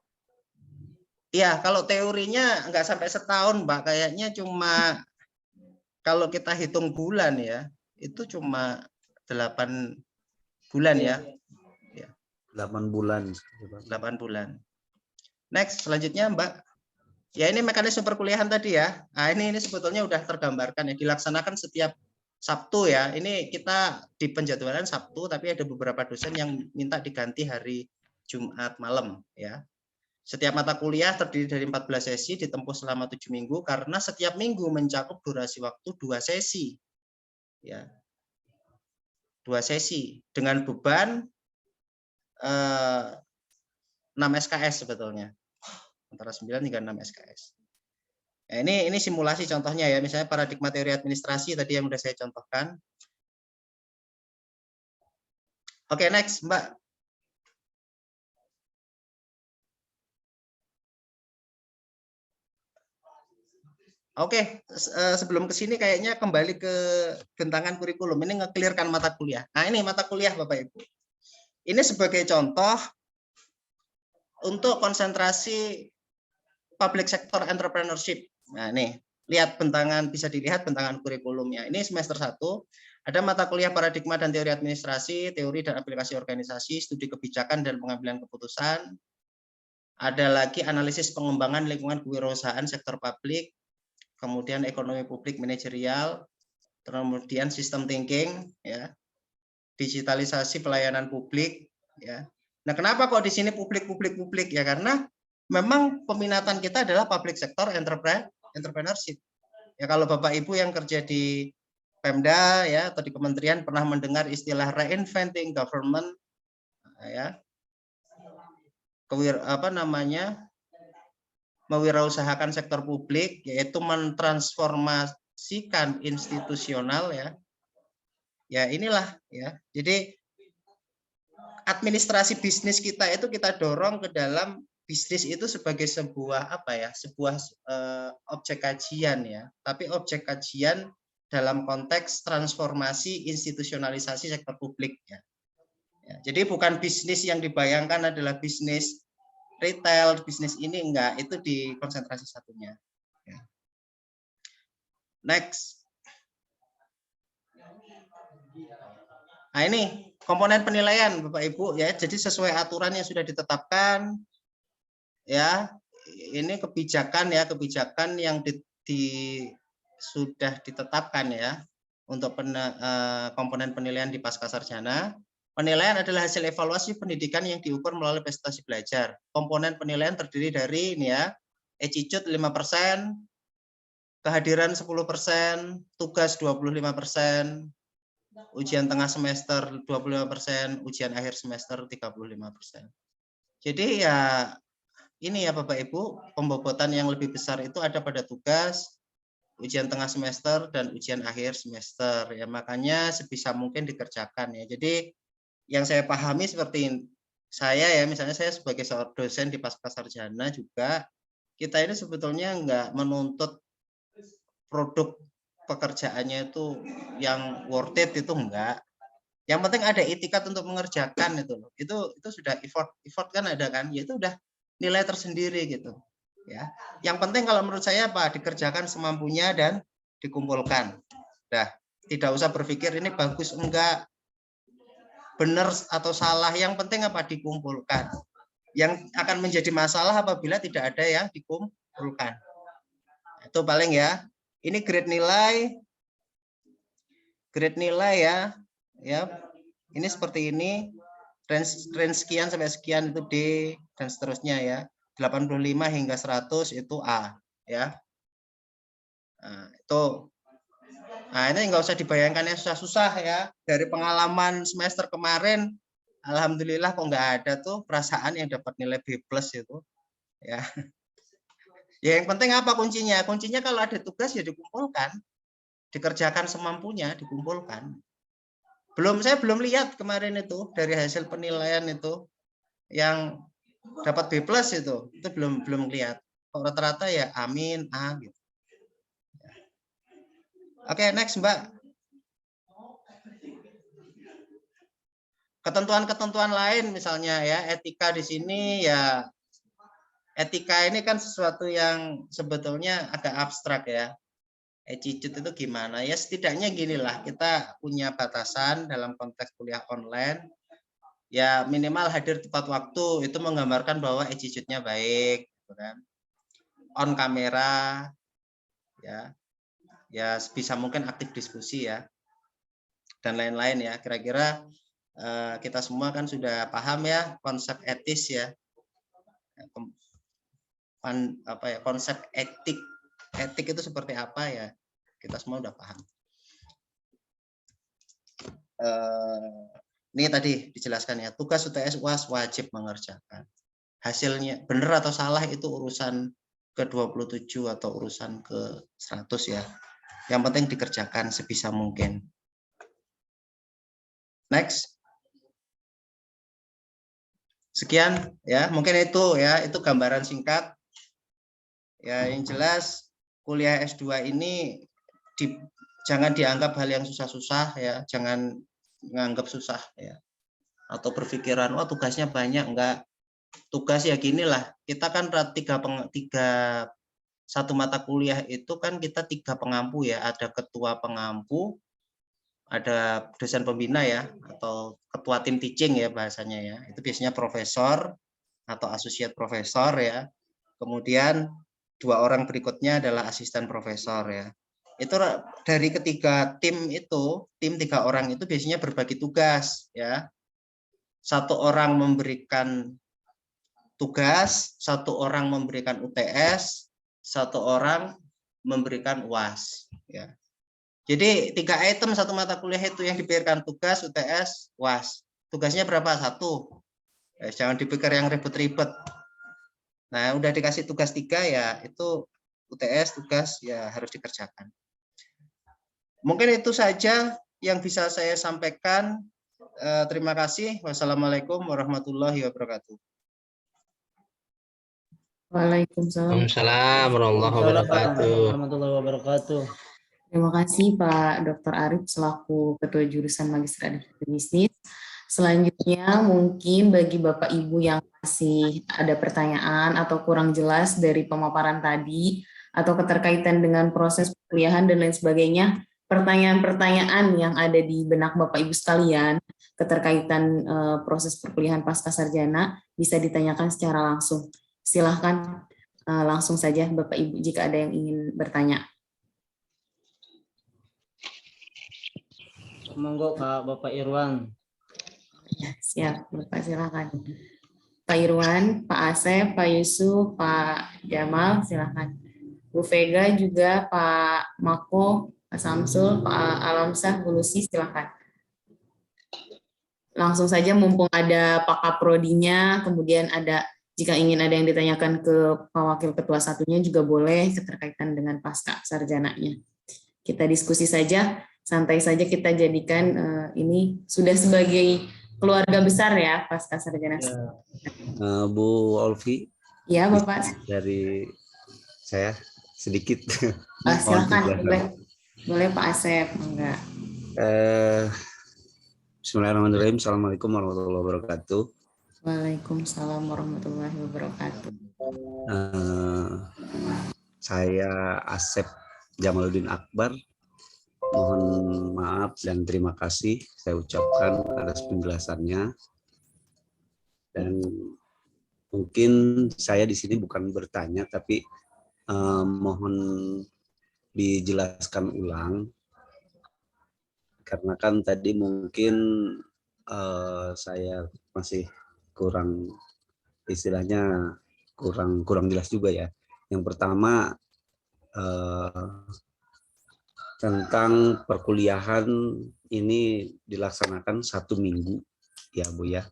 Speaker 3: Iya, kalau teorinya nggak sampai setahun, Mbak. Kayaknya cuma kalau kita hitung bulan ya, itu cuma 8 bulan ya.
Speaker 5: 8 bulan.
Speaker 3: 8 bulan. Next, selanjutnya Mbak. Ya ini mekanisme perkuliahan tadi ya. Nah ini sebetulnya udah tergambarkan ya, dilaksanakan setiap Sabtu ya. Ini kita di penjadwalan Sabtu, tapi ada beberapa dosen yang minta diganti hari Jumat malam ya. Setiap mata kuliah terdiri dari 14 sesi ditempuh selama 7 minggu karena setiap minggu mencakup durasi waktu 2 sesi. Ya. 2 sesi dengan beban 6 SKS sebetulnya. Antara 9 hingga 6 SKS. Nah, ini simulasi contohnya ya, misalnya paradigma teori administrasi tadi yang sudah saya contohkan. Oke, next, Mbak. Oke, sebelum ke sini kayaknya kembali ke bentangan kurikulum. Ini nge-clearkan mata kuliah. Nah, ini mata kuliah Bapak Ibu. Ini sebagai contoh untuk konsentrasi public sector entrepreneurship. Nah, nih, lihat bentangan, bisa dilihat bentangan kurikulumnya. Ini semester 1, ada mata kuliah paradigma dan teori administrasi, teori dan aplikasi organisasi, studi kebijakan dan pengambilan keputusan. Ada lagi analisis pengembangan lingkungan kewirausahaan sektor publik, kemudian ekonomi publik manajerial, kemudian sistem thinking, ya, digitalisasi pelayanan publik, ya. Nah, kenapa kok di sini publik ya? Karena memang peminatan kita adalah public sector entrepreneurship. Ya kalau Bapak Ibu yang kerja di Pemda ya atau di kementerian pernah mendengar istilah reinventing government ya. Mewirausahakan sektor publik yaitu mentransformasikan institusional ya. Ya inilah ya. Jadi administrasi bisnis kita itu kita dorong ke dalam bisnis itu sebagai sebuah objek kajian ya, tapi objek kajian dalam konteks transformasi institusionalisasi sektor publik ya. Jadi bukan bisnis yang dibayangkan adalah bisnis retail, bisnis ini enggak, itu di konsentrasi satunya. Ya. Next. Nah ini komponen penilaian Bapak Ibu ya, jadi sesuai aturan yang sudah ditetapkan. Ya, ini kebijakan yang sudah ditetapkan ya untuk komponen penilaian di Pascasarjana. Penilaian adalah hasil evaluasi pendidikan yang diukur melalui prestasi belajar. Komponen penilaian terdiri dari ini ya, attitude 5%, kehadiran 10%, tugas 25%, ujian tengah semester 25%, ujian akhir semester 35%. Jadi ya ini ya Bapak Ibu, pembobotan yang lebih besar itu ada pada tugas, ujian tengah semester, dan ujian akhir semester. Ya makanya sebisa mungkin dikerjakan ya. Jadi yang saya pahami seperti saya ya, misalnya saya sebagai seorang dosen di Pascasarjana juga, kita ini sebetulnya nggak menuntut produk pekerjaannya itu yang worth it, itu enggak. Yang penting ada itikat untuk mengerjakan itu loh. Itu sudah effort kan ada kan, ya itu udah nilai tersendiri gitu ya. Yang penting kalau menurut saya apa, dikerjakan semampunya dan dikumpulkan. Dah, tidak usah berpikir ini bagus enggak, benar atau salah, yang penting apa, dikumpulkan. Yang akan menjadi masalah apabila tidak ada yang dikumpulkan. Itu paling ya. Ini grade nilai ya. Ini seperti ini, range sekian sampai sekian itu D dan seterusnya ya. 85 hingga 100 itu A ya. Nah, ini nggak usah dibayangkan yang susah-susah ya. Dari pengalaman semester kemarin, alhamdulillah kok nggak ada tuh perasaan yang dapat nilai B+ itu ya. Ya yang penting apa kuncinya? Kuncinya kalau ada tugas ya dikumpulkan, dikerjakan semampunya, dikumpulkan. Saya belum lihat kemarin itu dari hasil penilaian itu yang dapat B+ itu belum lihat. Kok rata-rata ya amin A gitu. Oke, next Mbak. Ketentuan-ketentuan lain misalnya ya, etika di sini ya. Etika ini kan sesuatu yang sebetulnya agak abstrak ya. Attitude itu gimana? Ya setidaknya ginilah, kita punya batasan dalam konteks kuliah online. Ya minimal hadir tepat waktu, itu menggambarkan bahwa attitude-nya baik, gitu kan. On kamera, ya sebisa mungkin aktif diskusi ya, dan lain-lain ya. Kira-kira kita semua kan sudah paham ya konsep etis ya. Konsep etik itu seperti apa ya, kita semua udah paham. Ini tadi dijelaskan ya, tugas UTS UAS wajib mengerjakan. Hasilnya benar atau salah itu urusan ke-27 atau urusan ke-100 ya. Yang penting dikerjakan sebisa mungkin. Next. Sekian ya, mungkin itu ya, itu gambaran singkat. Ya, yang jelas kuliah S2 ini jangan dianggap hal yang susah-susah ya, jangan menganggap susah ya. Atau berpikiran wah tugasnya banyak, enggak. Tugas ya ginilah, kita kan satu mata kuliah itu kan kita 3 pengampu ya, ada ketua pengampu, ada dosen pembina ya, atau ketua tim teaching ya bahasanya ya. Itu biasanya profesor atau associate profesor ya. Kemudian 2 orang berikutnya adalah asisten profesor ya. Itu dari ketiga tim itu, tim 3 orang itu biasanya berbagi tugas ya. 1 orang memberikan tugas, 1 orang memberikan UTS, 1 orang memberikan UAS ya. Jadi 3 item satu mata kuliah itu yang diberikan tugas, UTS, UAS. Tugasnya berapa? 1. Jangan dipikir yang ribet-ribet. Nah, udah dikasih tugas 3 ya, itu UTS tugas ya harus dikerjakan. Mungkin itu saja yang bisa saya sampaikan. Terima kasih. Wassalamualaikum warahmatullahi wabarakatuh.
Speaker 2: Waalaikumsalam.
Speaker 4: Warahmatullahi wabarakatuh.
Speaker 2: Terima kasih Pak Dr. Arif selaku Ketua Jurusan Magister Administrasi Bisnis. Selanjutnya mungkin bagi Bapak Ibu yang masih ada pertanyaan atau kurang jelas dari pemaparan tadi atau keterkaitan dengan proses perkuliahan dan lain sebagainya, pertanyaan-pertanyaan yang ada di benak Bapak Ibu sekalian keterkaitan proses perkuliahan pasca sarjana bisa ditanyakan secara langsung. Silahkan langsung saja Bapak Ibu jika ada yang ingin bertanya.
Speaker 4: Monggo Bapak Irwan.
Speaker 2: Ya, siap, Bapak silakan. Pak Irwan, Pak Asep, Pak Yusuf, Pak Jamal, silakan. Bu Vega juga, Pak Mako, Pak Samsul, Pak Alamsah, Bu Lucy, silakan. Langsung saja mumpung ada Pak Kaprodinya, kemudian ada jika ingin ada yang ditanyakan ke Pak Wakil Ketua satunya juga boleh keterkaitan dengan pasca sarjananya. Kita diskusi saja, santai saja kita jadikan ini sudah sebagai keluarga besar ya pasca sarjana.
Speaker 5: Ya. Bu Olvi.
Speaker 2: Ya Bapak.
Speaker 5: Dari saya sedikit.
Speaker 2: Silakan, boleh Pak Asep, enggak.
Speaker 5: Bismillahirrahmanirrahim. Assalamualaikum warahmatullahi wabarakatuh.
Speaker 2: Waalaikumsalam warahmatullahi wabarakatuh.
Speaker 5: Saya Asep Jamaluddin Akbar. Mohon maaf dan terima kasih saya ucapkan atas penjelasannya. Dan mungkin saya di sini bukan bertanya, tapi mohon dijelaskan ulang. Karena kan tadi mungkin saya masih kurang, istilahnya kurang jelas juga ya. Yang pertama tentang perkuliahan ini dilaksanakan 1 minggu ya Bu ya.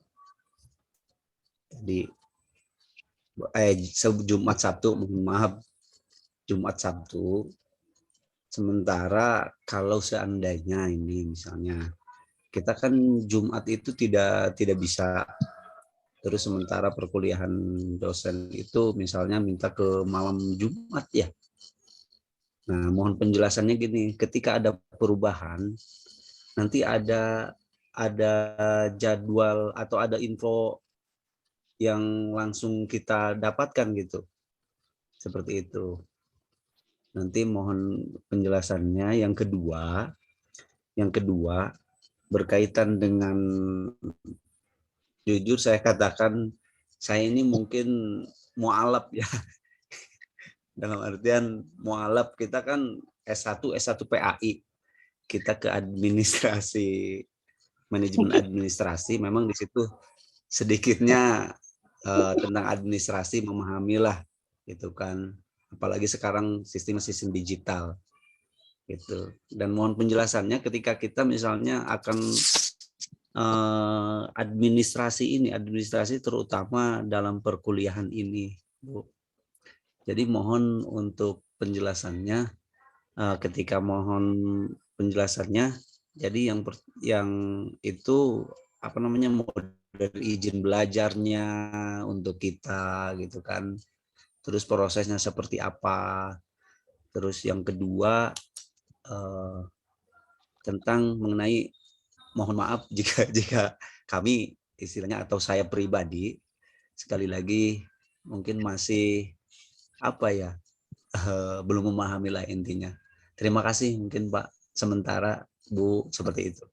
Speaker 5: Jadi Jumat Sabtu, mohon maaf, Jumat Sabtu. Sementara kalau seandainya ini misalnya kita kan Jumat itu tidak bisa, terus sementara perkuliahan dosen itu misalnya minta ke malam Jumat ya. Nah, mohon penjelasannya gini, ketika ada perubahan nanti ada jadwal atau ada info yang langsung kita dapatkan gitu. Seperti itu. Nanti mohon penjelasannya. Yang kedua berkaitan dengan, jujur saya katakan saya ini mungkin mualaf ya. Dalam artian mualaf, kita kan S1 PAI. Kita ke administrasi, manajemen administrasi, memang di situ sedikitnya tentang administrasi memahamilah gitu kan. Apalagi sekarang sistem digital gitu. Dan mohon penjelasannya ketika kita misalnya akan administrasi terutama dalam perkuliahan ini, Bu. Jadi mohon untuk penjelasannya, ketika mohon penjelasannya, jadi yang itu apa namanya, model izin belajarnya untuk kita gitu kan. Terus prosesnya seperti apa. Terus yang kedua tentang mengenai, mohon maaf jika kami istilahnya atau saya pribadi sekali lagi mungkin masih apa ya, belum memahami lah intinya. Terima kasih mungkin Pak, sementara Bu, seperti itu.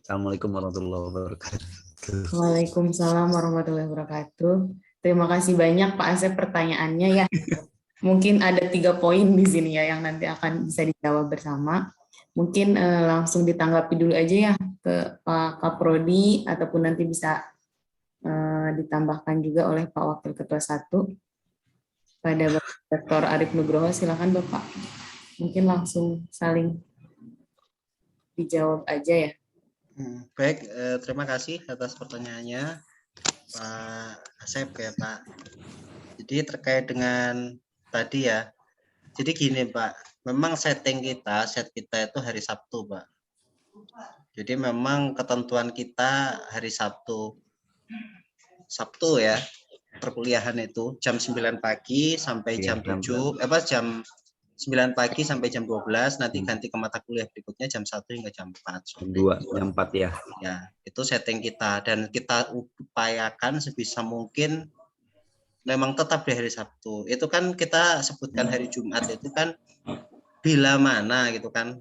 Speaker 5: Assalamualaikum warahmatullahi wabarakatuh.
Speaker 2: Waalaikumsalam warahmatullahi wabarakatuh. Terima kasih banyak Pak Asep pertanyaannya ya. Mungkin ada 3 poin di sini ya yang nanti akan bisa dijawab bersama. Mungkin langsung ditanggapi dulu aja ya ke Pak Kaprodi, ataupun nanti bisa ditambahkan juga oleh Pak Wakil Ketua 1 pada Bapak Dr. Arif Nugroho. Silakan Bapak. Mungkin langsung saling dijawab aja ya.
Speaker 3: Baik, terima kasih atas pertanyaannya Pak Asep ya Pak. Jadi terkait dengan tadi ya, jadi gini Pak, memang set kita itu hari Sabtu Pak. Jadi memang ketentuan kita hari Sabtu ya, perkuliahan itu jam 9 pagi sampai jam 7, jam 9 pagi sampai jam 12, nanti ganti ke mata kuliah berikutnya jam 1 hingga jam 4.
Speaker 5: Jam 4 ya.
Speaker 3: Ya, itu setting kita, dan kita upayakan sebisa mungkin memang tetap di hari Sabtu. Itu kan kita sebutkan hari Jumat itu kan bila mana gitu kan.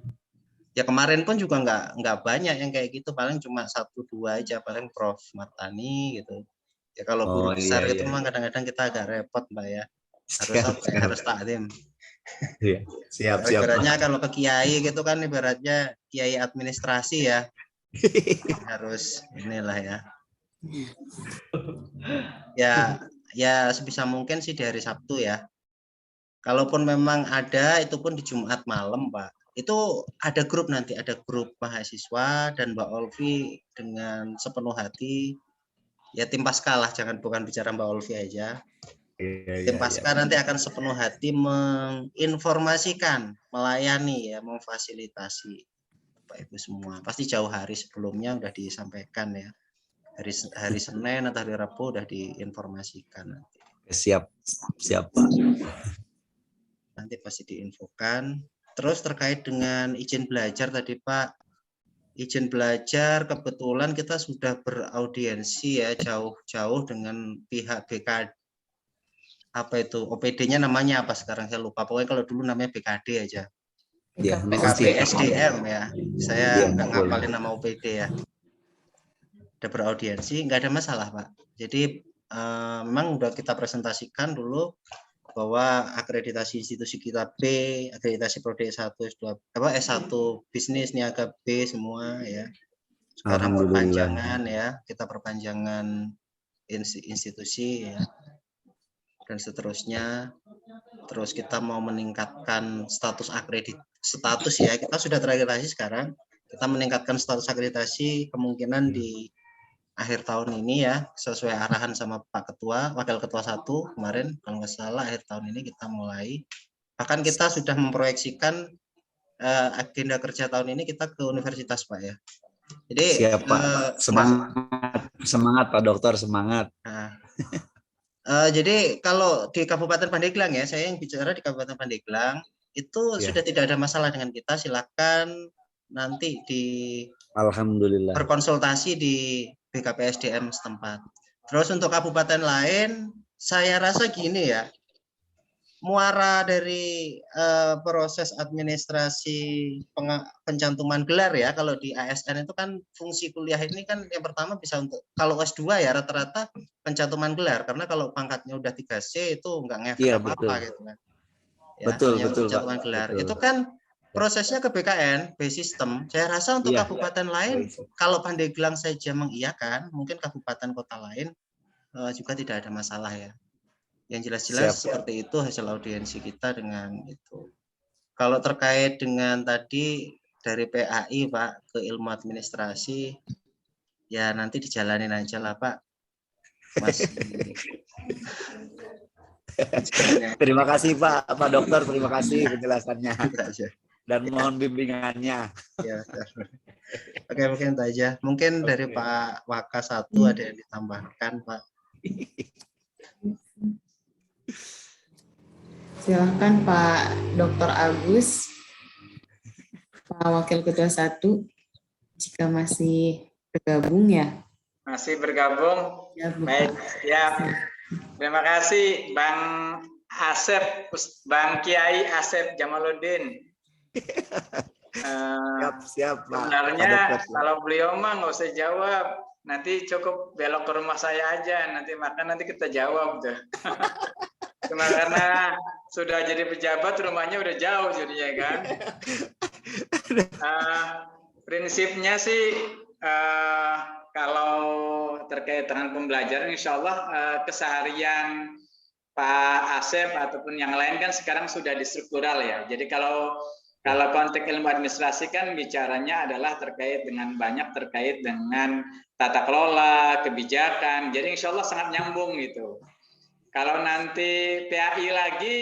Speaker 3: Ya kemarin pun juga nggak banyak yang kayak gitu, paling cuma 1-2 aja, paling Prof Martani gitu. Ya kalau guru besar itu memang kadang-kadang kita agak repot Mbak ya. Harus takdim.
Speaker 5: Iya, siap.
Speaker 3: Ibaratnya kalau ke kiai gitu kan, ibaratnya kiai administrasi ya. Harus inilah ya. Ya sebisa mungkin sih di hari Sabtu ya. Kalaupun memang ada, itu pun di Jumat malam, Pak. Itu ada grup nanti, ada grup mahasiswa dan Mbak Olvi dengan sepenuh hati. Ya tim Pasca lah, bukan bicara Mbak Olvi aja. Tim Pasca nanti akan sepenuh hati menginformasikan, melayani ya, memfasilitasi Bapak Ibu semua. Pasti jauh hari sebelumnya udah disampaikan ya. Hari Senin atau hari Rabu udah diinformasikan nanti.
Speaker 5: Siap Pak.
Speaker 3: Nanti pasti diinfokan. Terus terkait dengan izin belajar tadi Pak, izin belajar kebetulan kita sudah beraudiensi ya jauh-jauh dengan pihak BKD. Apa itu OPD-nya namanya apa sekarang saya lupa. Pokoknya kalau dulu namanya BKD aja.
Speaker 5: Ya,
Speaker 3: BKP SDM ya. Saya nggak
Speaker 5: betul.
Speaker 3: ngapalin nama OPD ya. Udah beraudiensi, nggak ada masalah Pak. Jadi memang udah kita presentasikan dulu bahwa akreditasi institusi kita B, akreditasi prodi S1, S2, S1 bisnis niaga B semua ya. Sekarang perpanjangan ya, kita perpanjangan institusi ya. Dan seterusnya. Terus kita mau meningkatkan status ya, kita sudah terakreditasi sekarang. Kita meningkatkan status akreditasi kemungkinan di akhir tahun ini ya, sesuai arahan sama Pak Ketua, Wakil Ketua 1 kemarin, kalau nggak salah akhir tahun ini kita mulai. Bahkan kita sudah memproyeksikan agenda kerja tahun ini kita ke universitas Pak ya. Jadi
Speaker 5: siap Pak, semangat Pak Dokter, semangat.
Speaker 3: Nah, jadi kalau di Kabupaten Pandeglang ya, saya yang bicara di Kabupaten Pandeglang, itu sudah tidak ada masalah dengan kita, silakan nanti
Speaker 5: Alhamdulillah.
Speaker 3: Berkonsultasi di BKP SDM setempat. Terus untuk kabupaten lain, saya rasa gini ya, muara dari proses administrasi pencantuman gelar ya, kalau di ASN itu kan fungsi kuliah ini kan yang pertama bisa untuk, kalau S2 ya rata-rata pencantuman gelar, karena kalau pangkatnya udah 3C itu nggak ngefek apa-apa gitu kan. Ya,
Speaker 5: betul
Speaker 3: pencantuman gelar. Betul. Itu kan prosesnya ke BKN, B System. Saya rasa untuk kabupaten lain, kalau Pandeglang saja mengiyakan, mungkin kabupaten kota lain juga tidak ada masalah ya. Yang jelas-jelas seperti itu hasil audiensi kita dengan itu. Kalau terkait dengan tadi dari PAI Pak ke ilmu administrasi, ya nanti dijalanin aja lah Pak. Mas.
Speaker 5: Terima kasih Pak Dokter, terima kasih penjelasannya. Dan mohon bimbingannya.
Speaker 3: Ya, oke, mungkin itu aja. Mungkin dari Pak Waka 1 ada yang ditambahkan, Pak.
Speaker 2: Silahkan Pak Dr. Agus, Pak Wakil Ketua 1, jika masih bergabung ya.
Speaker 1: Masih bergabung. Ya, baik, siap. Terima kasih Bang Asep, Bang Kiai Asep Jamaluddin.
Speaker 5: Siap Pak.
Speaker 1: Sebenarnya kalau beliau mah nggak usah jawab, nanti cukup belok ke rumah saya aja, nanti kita jawab tuh. Cuma karena sudah jadi pejabat, rumahnya udah jauh jadinya kan. Prinsipnya sih kalau terkait dengan pembelajaran, insya Allah keseharian Pak Asep ataupun yang lain kan sekarang sudah distruktural ya. Jadi kalau konteks ilmu administrasi kan bicaranya adalah terkait dengan tata kelola, kebijakan. Jadi insya Allah sangat nyambung gitu. Kalau nanti PAI lagi,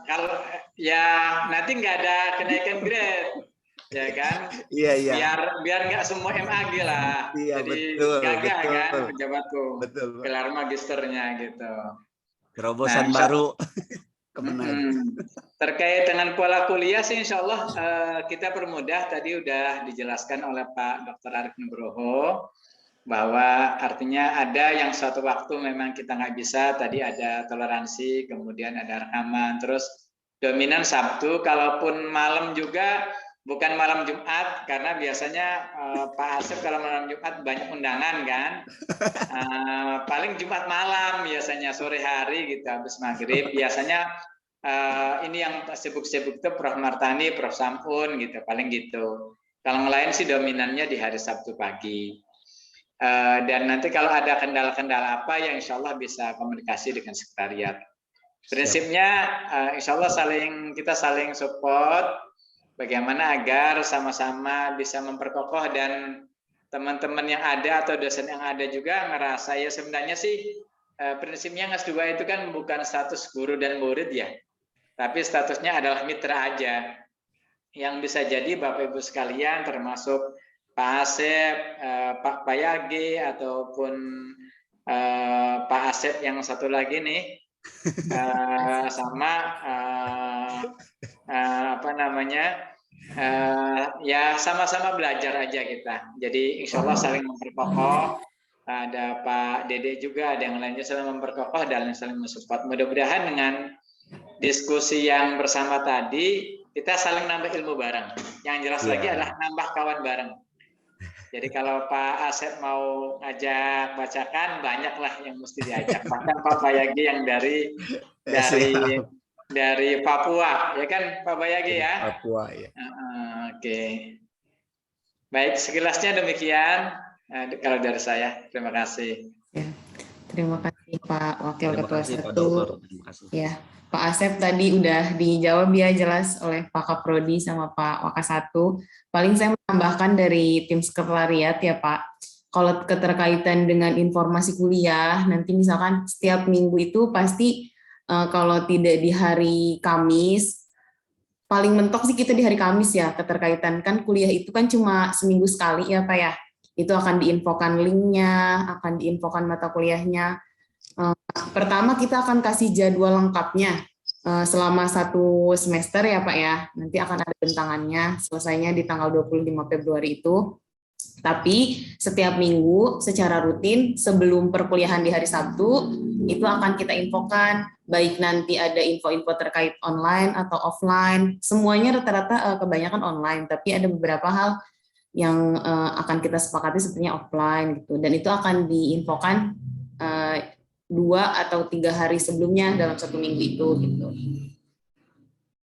Speaker 1: kalau ya nanti nggak ada kenaikan grade, ya kan? Iya. Biar nggak semua MAG lah.
Speaker 5: Iya,
Speaker 1: jadi gagah kan pejabat tuh. Gelar magisternya gitu.
Speaker 5: Terobosan baru.
Speaker 1: Terkait dengan pola kuliah sih insya Allah kita permudah, tadi udah dijelaskan oleh Pak Dr. Arief Nugroho bahwa artinya ada yang suatu waktu memang kita nggak bisa, tadi ada toleransi, kemudian ada rekaman, terus dominan Sabtu, kalaupun malam juga bukan malam Jumat, karena biasanya Pak Asep kalau malam Jumat banyak undangan kan, paling Jumat malam biasanya sore hari gitu habis maghrib, biasanya ini yang sibuk-sibuk itu Prof. Martani, Prof. Samun gitu, paling gitu. Kalau yang lain sih dominannya di hari Sabtu pagi. Dan nanti kalau ada kendala-kendala apa ya insya Allah bisa komunikasi dengan sekretariat. Prinsipnya insya Allah kita saling support bagaimana agar sama-sama bisa memperkokoh, dan teman-teman yang ada atau dosen yang ada juga ngerasa ya sebenarnya sih prinsipnya S2 itu kan bukan status guru dan murid ya, tapi statusnya adalah mitra aja. Yang bisa jadi Bapak Ibu sekalian termasuk Pak Asep, Pak Bayage ataupun Pak Asep yang satu lagi nih, sama apa namanya, ya sama-sama belajar aja kita. Jadi insya Allah saling memperkokoh. Ada Pak Dede juga, ada yang lainnya saling memperkokoh dan saling mensupport. Mudah-mudahan dengan diskusi yang bersama tadi kita saling nambah ilmu bareng. Yang jelas lagi adalah nambah kawan bareng. Jadi kalau Pak Asep mau ngajak bacakan, banyaklah yang mesti diajak. Bahkan Pak Bayagi yang dari Papua, ya kan Pak Bayagi ya?
Speaker 5: Papua ya.
Speaker 1: Oke. Baik, sekilasnya demikian. Kalau dari saya, terima kasih.
Speaker 2: Ya, terima kasih Pak Wakil
Speaker 5: Terima
Speaker 2: Ketua
Speaker 5: kasih, Pak
Speaker 2: 1.
Speaker 5: Dokter. Terima kasih.
Speaker 2: Ya, Pak Asep tadi udah dijawab ya jelas oleh Pak Kaprodi sama Pak Waka 1. Paling saya menambahkan dari tim sekretariat ya Pak. Kalau keterkaitan dengan informasi kuliah, nanti misalkan setiap minggu itu pasti kalau tidak di hari Kamis, paling mentok sih kita di hari Kamis ya, keterkaitan. Kan kuliah itu kan cuma seminggu sekali ya Pak ya. Itu akan diinfokan linknya, akan diinfokan mata kuliahnya. Pertama kita akan kasih jadwal lengkapnya selama 1 semester ya Pak ya. Nanti akan ada bentangannya, selesainya di tanggal 25 Februari itu. Tapi setiap minggu secara rutin sebelum perkuliahan di hari Sabtu itu akan kita infokan, baik nanti ada info-info terkait online atau offline. Semuanya rata-rata kebanyakan online, tapi ada beberapa hal yang akan kita sepakati sepertinya offline gitu, dan itu akan diinfokan 2 atau 3 hari sebelumnya dalam 1 minggu itu gitu.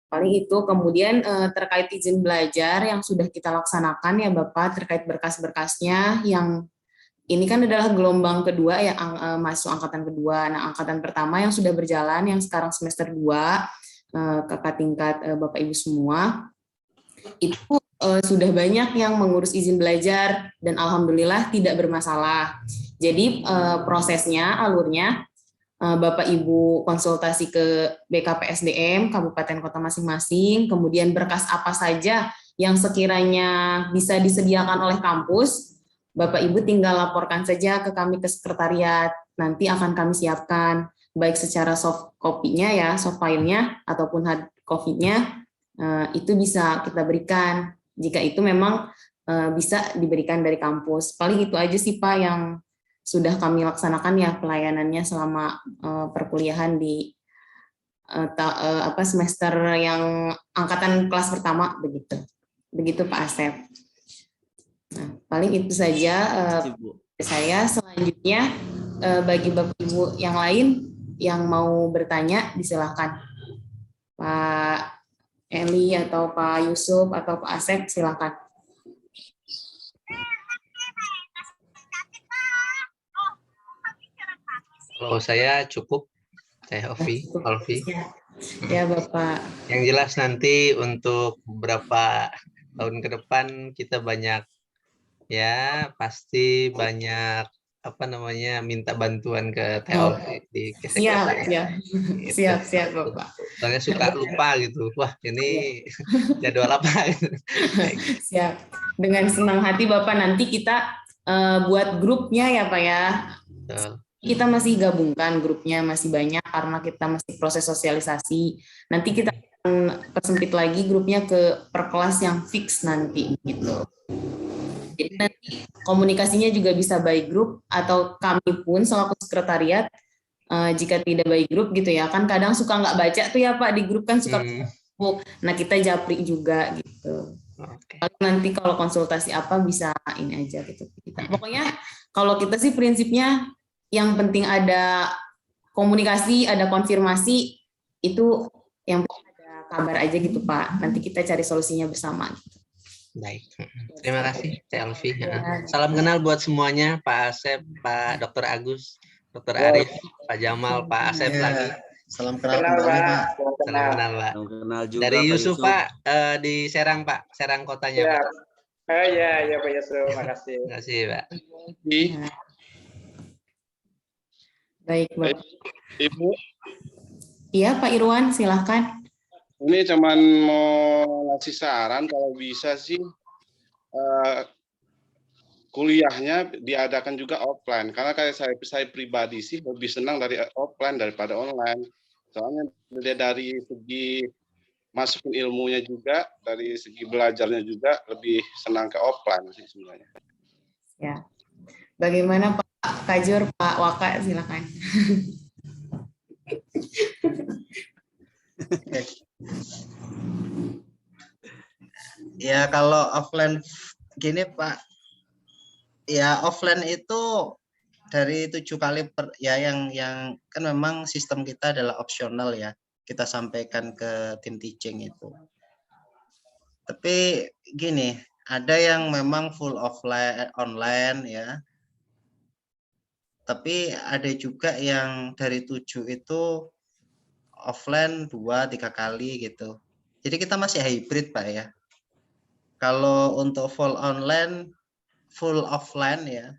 Speaker 2: Paling itu. Kemudian terkait izin belajar yang sudah kita laksanakan ya Bapak, terkait berkas-berkasnya yang ini kan adalah gelombang kedua ya, masuk angkatan kedua. Nah, angkatan pertama yang sudah berjalan yang sekarang semester 2 kakak tingkat Bapak Ibu semua itu sudah banyak yang mengurus izin belajar dan alhamdulillah tidak bermasalah. Jadi prosesnya, alurnya Bapak Ibu konsultasi ke BKPSDM Kabupaten Kota masing-masing, kemudian berkas apa saja yang sekiranya bisa disediakan oleh kampus, Bapak Ibu tinggal laporkan saja ke kami ke sekretariat, nanti akan kami siapkan baik secara soft copy-nya ya, soft file-nya ataupun hard copy-nya. Itu bisa kita berikan jika itu memang bisa diberikan dari kampus. Paling itu aja sih Pak yang sudah kami laksanakan ya pelayanannya selama perkuliahan di semester yang angkatan kelas pertama begitu Pak Asep. Nah, paling itu saja saya. Selanjutnya bagi Bapak Ibu yang lain yang mau bertanya disilahkan. Pak Eli atau Pak Yusuf atau Pak Asep, silakan.
Speaker 6: Kalau saya cukup, saya Alfi.
Speaker 2: Ya Bapak.
Speaker 6: Yang jelas nanti untuk beberapa tahun ke depan kita banyak ya pasti banyak minta bantuan ke TO di
Speaker 2: Siap Bapak.
Speaker 6: Soalnya suka lupa gitu. Wah, ini jadwal apa?
Speaker 2: Siap. Dengan senang hati Bapak, nanti kita buat grupnya ya Pak ya. Kita masih gabungkan grupnya, masih banyak karena kita masih proses sosialisasi. Nanti kita akan persempit lagi grupnya ke per kelas yang fix nanti gitu. Jadi nanti komunikasinya juga bisa by group atau kami pun selaku sekretariat jika tidak by group gitu ya, kan kadang suka nggak baca tuh ya Pak di grup kan suka nah kita japri juga gitu. Nanti kalau konsultasi apa bisa ini aja gitu kita. Pokoknya kalau kita sih prinsipnya yang penting ada komunikasi, ada konfirmasi, itu yang penting ada kabar aja gitu Pak. Nanti kita cari solusinya bersama gitu.
Speaker 6: Baik, terima kasih Teh Alfi. Salam kenal buat semuanya, Pak Asep, Pak Dr. Agus, Dr. Arif, Pak Jamal, Pak Asep lagi.
Speaker 3: Salam kenal
Speaker 1: Kenal
Speaker 3: kembali,
Speaker 1: Pak.
Speaker 3: Pak.
Speaker 1: Salam
Speaker 6: Salam
Speaker 1: kenal.
Speaker 6: kenal, Pak.
Speaker 5: Salam kenal juga
Speaker 6: Dari
Speaker 5: Pak
Speaker 6: Yusuf,
Speaker 5: Yusuf.
Speaker 6: Pak, di Serang, Pak. Serang kotanya,
Speaker 1: Ya.
Speaker 6: Pak.
Speaker 1: Oh iya, ya Pak Yusuf, makasih.
Speaker 6: Terima kasih, Pak.
Speaker 2: Nah, baik, Bapak.
Speaker 7: Ibu,
Speaker 2: Iya, Pak Irwan, silahkan.
Speaker 7: ini cuman mau ngasih saran kalau bisa sih kuliahnya diadakan juga offline. Karena kayak saya pribadi sih lebih senang dari offline daripada online. Soalnya dari segi masukin ilmunya juga, dari segi belajarnya juga lebih senang ke offline sih sebenarnya.
Speaker 2: Ya. Bagaimana Pak Kajur, Pak Waka, silakan.
Speaker 3: Ya kalau offline gini Pak, ya offline itu dari 7 kali ya yang kan memang sistem kita adalah opsional ya, kita sampaikan ke tim teaching itu. Tapi gini, ada yang memang full offline online ya. Tapi ada juga yang dari 7 itu offline 2-3 kali gitu. Jadi kita masih hybrid Pak ya. Kalau untuk full online, full offline ya.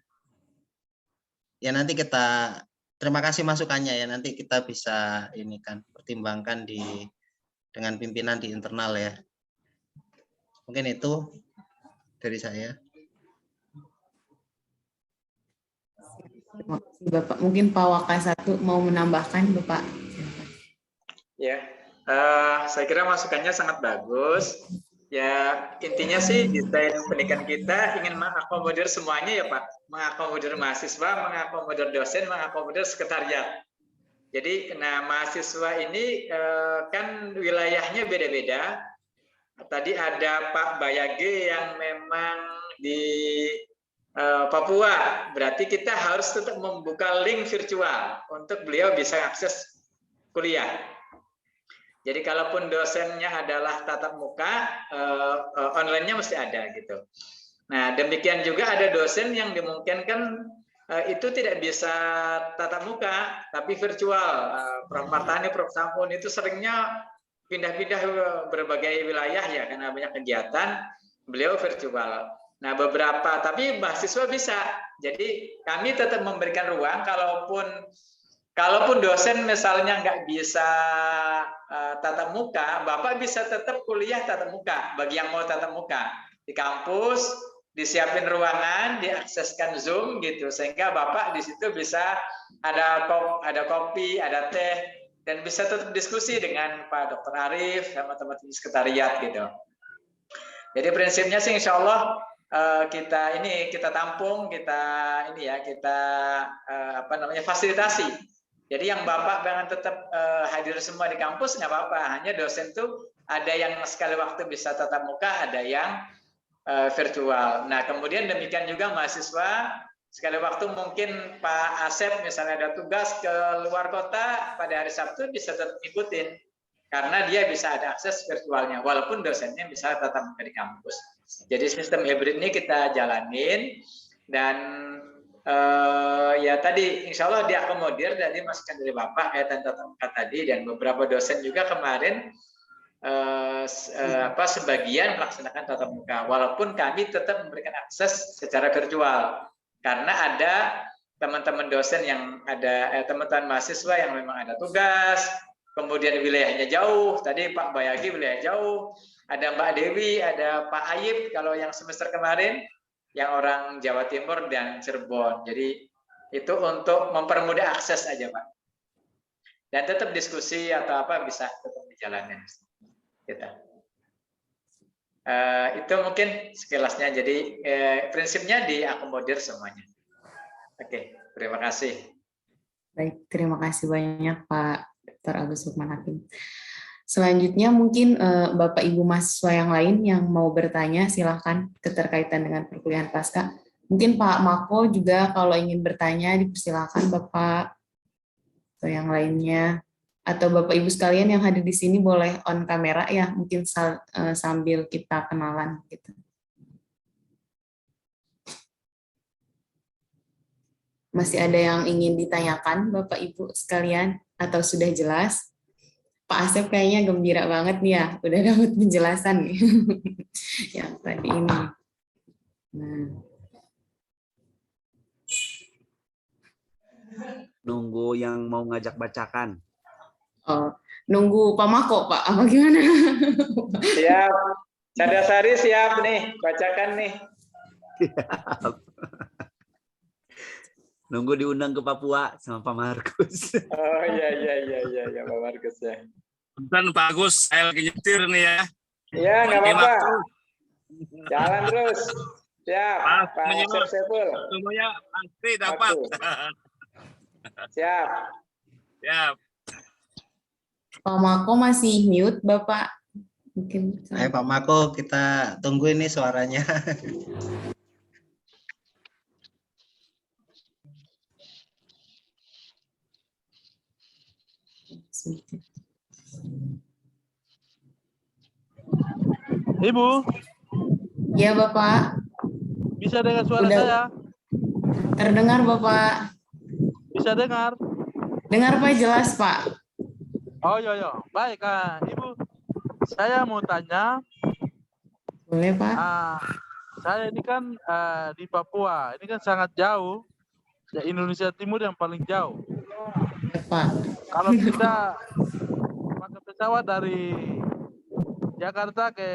Speaker 3: Ya nanti kita terima kasih masukannya ya, nanti kita bisa ini kan pertimbangkan dengan pimpinan di internal ya. Mungkin itu dari saya.
Speaker 2: Terima kasih Bapak. Mungkin Pak Waka 1 mau menambahkan, Bapak.
Speaker 1: Ya, saya kira masukannya sangat bagus. Ya, intinya sih desain pendidikan kita ingin mengakomodir semuanya ya Pak. Mengakomodir mahasiswa, mengakomodir dosen, mengakomodir sekretariat. Jadi, nah mahasiswa ini kan wilayahnya beda-beda. Tadi ada Pak Bayage yang memang di Papua. Berarti kita harus tetap membuka link virtual untuk beliau bisa akses kuliah. Jadi kalaupun dosennya adalah tatap muka, online-nya mesti ada gitu. Nah, demikian juga ada dosen yang dimungkinkan itu tidak bisa tatap muka, tapi virtual. Prof. Martani, Prof. Sampun itu seringnya pindah-pindah berbagai wilayah ya, karena banyak kegiatan, beliau virtual. Nah, beberapa, tapi mahasiswa bisa. Jadi kami tetap memberikan ruang, kalaupun dosen misalnya nggak bisa tatap muka, Bapak bisa tetap kuliah tatap muka. Bagi yang mau tatap muka di kampus, disiapin ruangan, diakseskan Zoom gitu, sehingga Bapak di situ bisa ada kopi, ada teh, dan bisa tetap diskusi dengan Pak Dr. Arif sama teman-teman sekretariat gitu. Jadi prinsipnya sih Insya Allah kita tampung, kita fasilitasi. Jadi yang Bapak pengen tetap hadir semua di kampus nggak apa-apa, hanya dosen tuh ada yang sekali waktu bisa tatap muka, ada yang virtual. Nah kemudian demikian juga mahasiswa, sekali waktu mungkin Pak Asep misalnya ada tugas ke luar kota pada hari Sabtu bisa tetap ikutin, karena dia bisa ada akses virtualnya, walaupun dosennya bisa tatap muka di kampus. Jadi sistem hybrid ini kita jalanin, dan ya tadi insya Allah diakomodir dari masukan dari Bapak kaitan tatap muka tadi, dan beberapa dosen juga kemarin sebagian melaksanakan tatap muka, walaupun kami tetap memberikan akses secara virtual karena ada teman-teman dosen yang ada teman-teman mahasiswa yang memang ada tugas, kemudian wilayahnya jauh, tadi Pak Bayagi wilayah jauh, ada Mbak Dewi, ada Pak Ayib kalau yang semester kemarin yang orang Jawa Timur dan Cirebon. Jadi itu untuk mempermudah akses aja Pak. Dan tetap diskusi atau apa bisa tetap dijalankan. Gitu. Itu mungkin sekilasnya. Jadi prinsipnya diakomodir semuanya. Oke, terima kasih.
Speaker 2: Baik, terima kasih banyak Pak Dr. Agus Lukman Hakim. Selanjutnya mungkin Bapak Ibu mahasiswa yang lain yang mau bertanya silahkan keterkaitan dengan perkuliahan pasca. Mungkin Pak Mako juga kalau ingin bertanya dipersilakan Bapak atau yang lainnya. Atau Bapak Ibu sekalian yang hadir di sini boleh on kamera ya, mungkin sambil kita kenalan gitu. Masih ada yang ingin ditanyakan Bapak Ibu sekalian atau sudah jelas? Pak Asep kayaknya gembira banget nih ya, udah dapat penjelasan nih. yang tadi ini. Nah,
Speaker 5: Nunggu yang mau ngajak bacakan.
Speaker 2: oh, nunggu Pak Mako, Pak, apa gimana?
Speaker 1: Siap. Cadasari siap nih, bacakan nih.
Speaker 5: Nunggu diundang ke Papua sama Pak Markus.
Speaker 1: Oh iya Pak Markus ya.
Speaker 8: Bukan Pak Agus, saya lagi nyetir nih ya.
Speaker 1: Iya nggak
Speaker 8: Terima
Speaker 1: apa-apa.
Speaker 8: kasih.
Speaker 1: Jalan terus. Siap. Pak Asep Saiful.
Speaker 8: Semuanya pasti dapat.
Speaker 1: Siap.
Speaker 8: Ya,
Speaker 2: Pak Mako masih mute, Bapak. Mungkin.
Speaker 3: Ayo Pak Mako, kita tunggu ini suaranya.
Speaker 9: Ibu,
Speaker 2: Ya, Bapak.
Speaker 9: bisa dengar suara
Speaker 2: Udah.
Speaker 9: saya?
Speaker 2: Terdengar, Bapak.
Speaker 9: Bisa dengar?
Speaker 2: Dengar, Pak, jelas, Pak.
Speaker 9: Oh, iya. Baik, Ibu. Saya mau tanya,
Speaker 2: Boleh, Pak?
Speaker 9: saya ini kan di Papua, ini kan sangat jauh. Ya, Indonesia Timur yang paling jauh.
Speaker 2: Ya, Pak.
Speaker 9: Kalau kita pakai pesawat dari Jakarta ke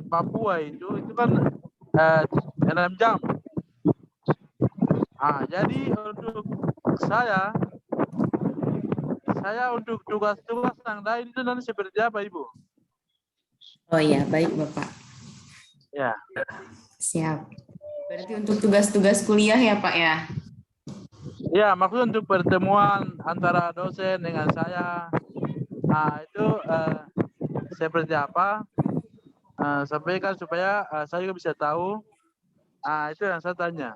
Speaker 9: Papua itu kan 6 jam. Jadi untuk saya untuk tugas-tugas yang lain itu nanti seperti apa, Ibu?
Speaker 2: Oh iya, baik, Bapak.
Speaker 9: Ya.
Speaker 2: Siap. Berarti untuk tugas-tugas kuliah ya, Pak, ya?
Speaker 9: Ya, maksudnya untuk pertemuan antara dosen dengan saya, itu seperti apa? Sampaikan supaya saya juga bisa tahu. Itu yang saya tanya.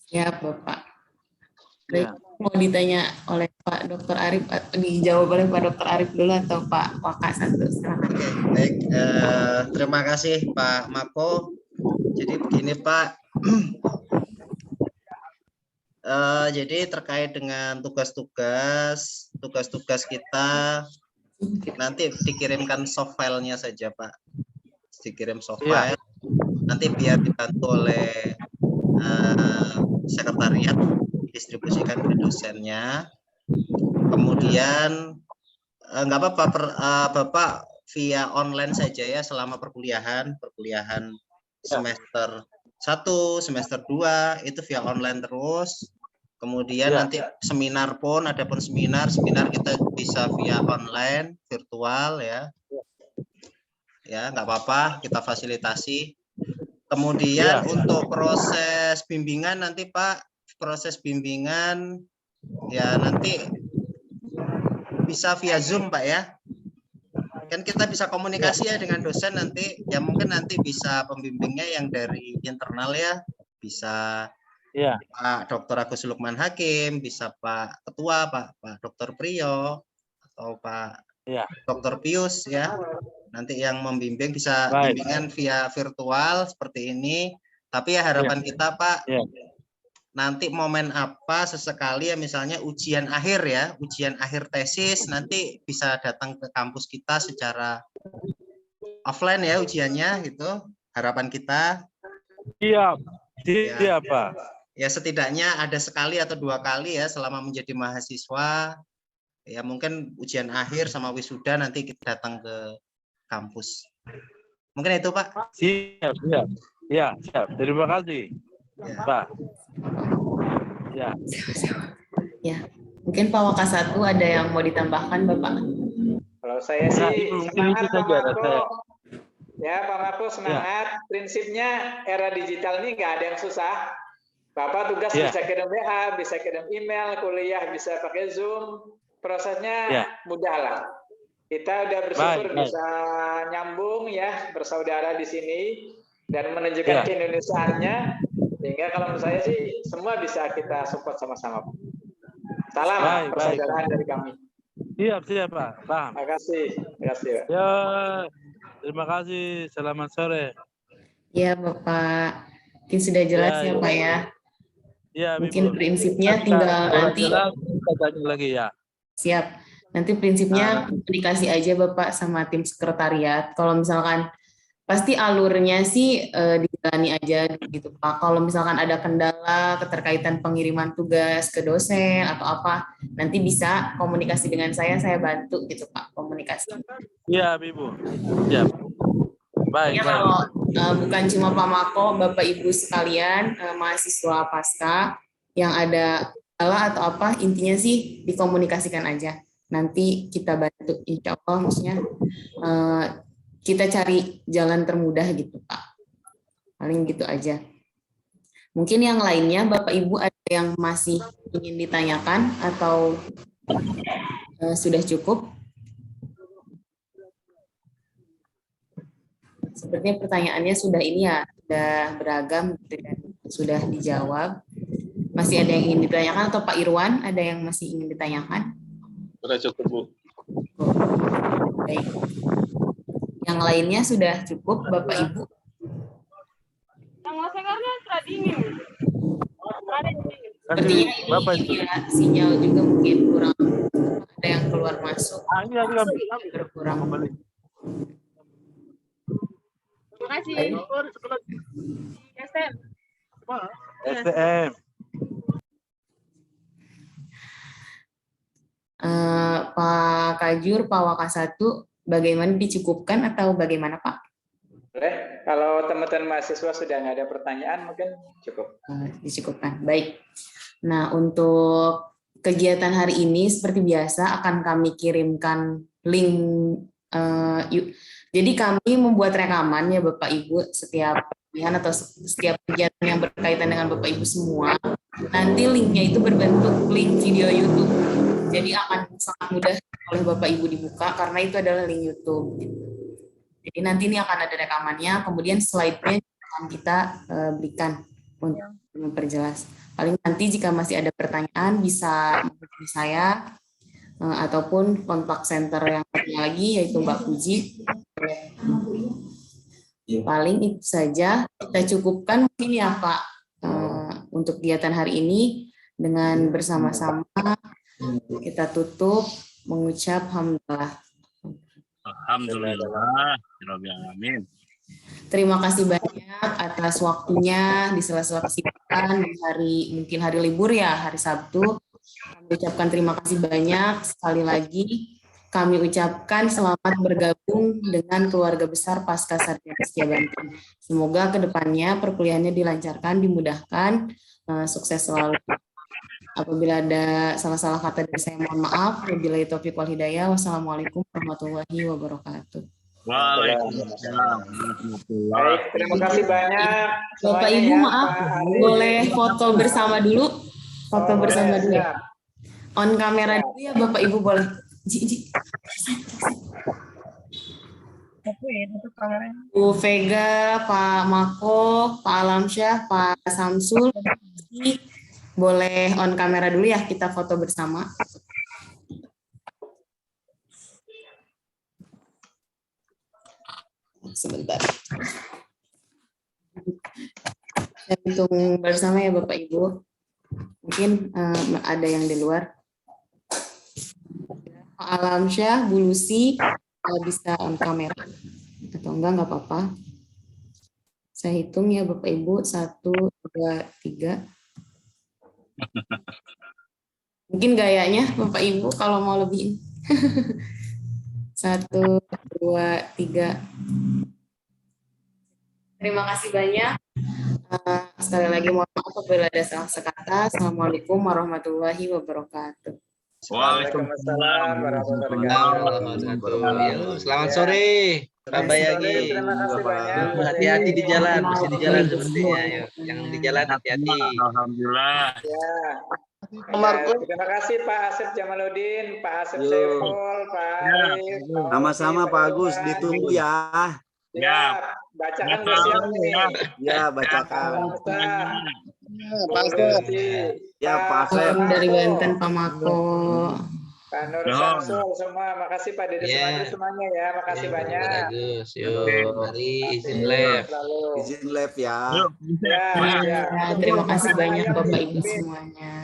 Speaker 2: Siap, Bapak. Baik,
Speaker 9: Ya.
Speaker 2: mau ditanya oleh Pak Dr. Arif, dijawab oleh Pak Dr. Arif dulu atau Pak Waka satu? Silakan.
Speaker 3: Baik, terima kasih Pak Mako. Jadi begini Pak, jadi terkait dengan tugas-tugas kita nanti dikirimkan soft file-nya saja Pak. Dikirim soft file, nanti biar dibantu oleh sekretariat, distribusikan ke dosennya. Kemudian nggak apa-apa Bapak via online saja ya selama perkuliahan semester 1, semester 2 itu via online terus. Kemudian nanti seminar pun ada pun seminar kita bisa via online virtual ya. Ya, nggak apa-apa, kita fasilitasi. Kemudian untuk proses bimbingan nanti Pak, ya nanti bisa via Zoom Pak ya. Kan kita bisa komunikasi ya dengan dosen nanti, ya mungkin nanti bisa pembimbingnya yang dari internal ya, bisa Pak Dr. Agus Lukman Hakim, bisa Pak Ketua, Pak Dr. Priyo, atau Pak Dr. Pius ya. Nanti yang membimbing bisa bimbingan via virtual seperti ini. Tapi ya harapan kita Pak, nanti momen apa sesekali ya misalnya ujian akhir ya, ujian akhir tesis nanti bisa datang ke kampus kita secara offline ya ujiannya gitu. Harapan kita.
Speaker 9: Siap Pak.
Speaker 3: Ya setidaknya ada sekali atau 2 kali ya selama menjadi mahasiswa. Ya mungkin ujian akhir sama wisuda nanti kita datang ke kampus. Mungkin itu Pak.
Speaker 9: Siap. Ya, siap. Terima kasih.
Speaker 3: Ya.
Speaker 9: Pak.
Speaker 2: Ya, mungkin Pak Waka satu ada yang mau ditambahkan, Bapak?
Speaker 1: Kalau saya sih semangat Pak Marco. Ya Pak Marco semangat. Prinsipnya era digital ini nggak ada yang susah. Bapak tugas bisa kirim WA, bisa kirim email, kuliah bisa pakai Zoom. Prosesnya mudah lah. Kita udah bersyukur bisa nyambung ya, bersaudara di sini dan menunjukkan keindonesiaannya. Sehingga kalau menurut saya sih semua bisa kita support sama-sama. Salam persaudaraan dari kami.
Speaker 9: Siap Pak. Paham.
Speaker 1: Terima kasih. Pak.
Speaker 9: Ya, terima kasih. Selamat sore.
Speaker 2: Ya Bapak, mungkin sudah jelas ya Pak ya.
Speaker 9: Ya,
Speaker 2: mungkin prinsipnya tinggal nanti.
Speaker 9: Kita tanya lagi ya.
Speaker 2: Siap. Nanti prinsipnya komunikasi aja Bapak sama tim sekretariat. Kalau misalkan pasti alurnya sih dijalani aja gitu Pak. Kalau misalkan ada kendala keterkaitan pengiriman tugas ke dosen atau apa, nanti bisa komunikasi dengan saya bantu gitu Pak komunikasi.
Speaker 9: Iya, Ibu. Siap. Baik,
Speaker 2: Ya,
Speaker 9: baik.
Speaker 2: kalau bukan cuma Pak Mako, Bapak Ibu sekalian mahasiswa Pasca yang ada kendala atau apa, intinya sih dikomunikasikan aja. Nanti kita bantu, insya Allah, maksudnya kita cari jalan termudah gitu Pak. Paling gitu aja. Mungkin yang lainnya Bapak Ibu ada yang masih ingin ditanyakan atau sudah cukup? Sepertinya pertanyaannya sudah ini ya, sudah beragam gitu dan sudah dijawab. Masih ada yang ingin ditanyakan atau Pak Irwan ada yang masih ingin ditanyakan?
Speaker 7: Sudah cukup, Bu.
Speaker 2: Baik. Yang lainnya sudah cukup, Bapak Ibu? Sepertinya
Speaker 9: Bapak
Speaker 2: ini ya, sinyal juga mungkin kurang, ada yang keluar masuk. Kurang.
Speaker 10: Terima kasih.
Speaker 9: STM.
Speaker 2: Pak Kajur, Pak Wakasatu, bagaimana dicukupkan atau bagaimana Pak?
Speaker 1: Boleh, kalau teman-teman mahasiswa sudah nggak ada pertanyaan, mungkin cukup.
Speaker 2: Dicukupkan, baik. Nah, untuk kegiatan hari ini seperti biasa akan kami kirimkan link. Jadi kami membuat rekaman ya Bapak Ibu setiap pelatihan atau setiap kegiatan yang berkaitan dengan Bapak Ibu semua. Nanti linknya itu berbentuk link video YouTube. Jadi akan sangat mudah oleh Bapak Ibu dibuka karena itu adalah link YouTube. Jadi nanti ini akan ada rekamannya, kemudian slide-nya akan kita berikan untuk memperjelas. Paling nanti jika masih ada pertanyaan bisa menghubungi saya ataupun kontak center yang satunya lagi yaitu Mbak Puji. Paling itu saja, kita cukupkan mungkin ya Pak untuk kegiatan hari ini dengan bersama-sama kita tutup mengucap hamdalah.
Speaker 8: Alhamdulillah. Amin.
Speaker 2: Terima kasih banyak atas waktunya di sela-sela kesibukan di mungkin hari libur ya, hari Sabtu. Kami ucapkan terima kasih banyak sekali lagi. Kami ucapkan selamat bergabung dengan keluarga besar Pasca Sarjana Setia Banten. Semoga kedepannya perkuliahannya dilancarkan, dimudahkan, sukses selalu. Apabila ada salah-salah kata dari saya mohon maaf. Wabillahi taufiq wal hidayah. Wassalamualaikum warahmatullahi wabarakatuh.
Speaker 8: Waalaikumsalam.
Speaker 1: Baik, terima kasih banyak.
Speaker 2: Bapak Ibu
Speaker 1: ya,
Speaker 2: maaf, boleh foto bersama dulu? Foto bersama dulu ya. On kamera dulu ya Bapak Ibu boleh. Bu Vega, Pak Mako, Pak Alamsyah, Pak Samsul, boleh on kamera dulu ya, kita foto bersama. Sebentar. Kita hitung bersama ya Bapak Ibu. Mungkin ada yang di luar. Pak Alamsyah, Bu Lucy, bisa on kamera. Atau enggak apa-apa. Saya hitung ya Bapak Ibu, 1, 2, 3. Mungkin gayanya Bapak Ibu kalau mau lebih. 1, 2, 3. Terima kasih banyak. Sekali lagi mohon maaf apabila ada salah kata. Assalamualaikum warahmatullahi wabarakatuh.
Speaker 1: Waalaikumsalam warahmatullahi wabarakatuh.
Speaker 6: Selamat sore, Pak Bayagi.
Speaker 1: Terima kasih banyak.
Speaker 6: Hati-hati di jalan, masih di jalan sepertinya. Yang di jalan hati-hati.
Speaker 8: Alhamdulillah.
Speaker 1: Ya. Terima kasih Pak Asep Jamaluddin, Pak Asep Saiful, Pak Arif.
Speaker 5: Sama-sama Pak Agus, ditunggu ya.
Speaker 1: Ya, bacakan siap nih.
Speaker 5: Ya, bacakan.
Speaker 1: Pak Asep.
Speaker 5: Ya, Pak Asep.
Speaker 2: Dari Banten, Pak Mako.
Speaker 1: Pak Nur Samsul semua, makasih Pak Dede semuanya ya, makasih banyak.
Speaker 6: Bagus, yuk, mari izin live.
Speaker 5: Izin live ya.
Speaker 1: Ya.
Speaker 2: Terima kasih banyak Bapak Ibu semuanya.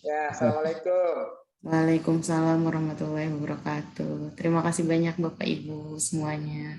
Speaker 1: Ya, assalamualaikum.
Speaker 2: Waalaikumsalam warahmatullahi wabarakatuh. Terima kasih banyak Bapak Ibu semuanya.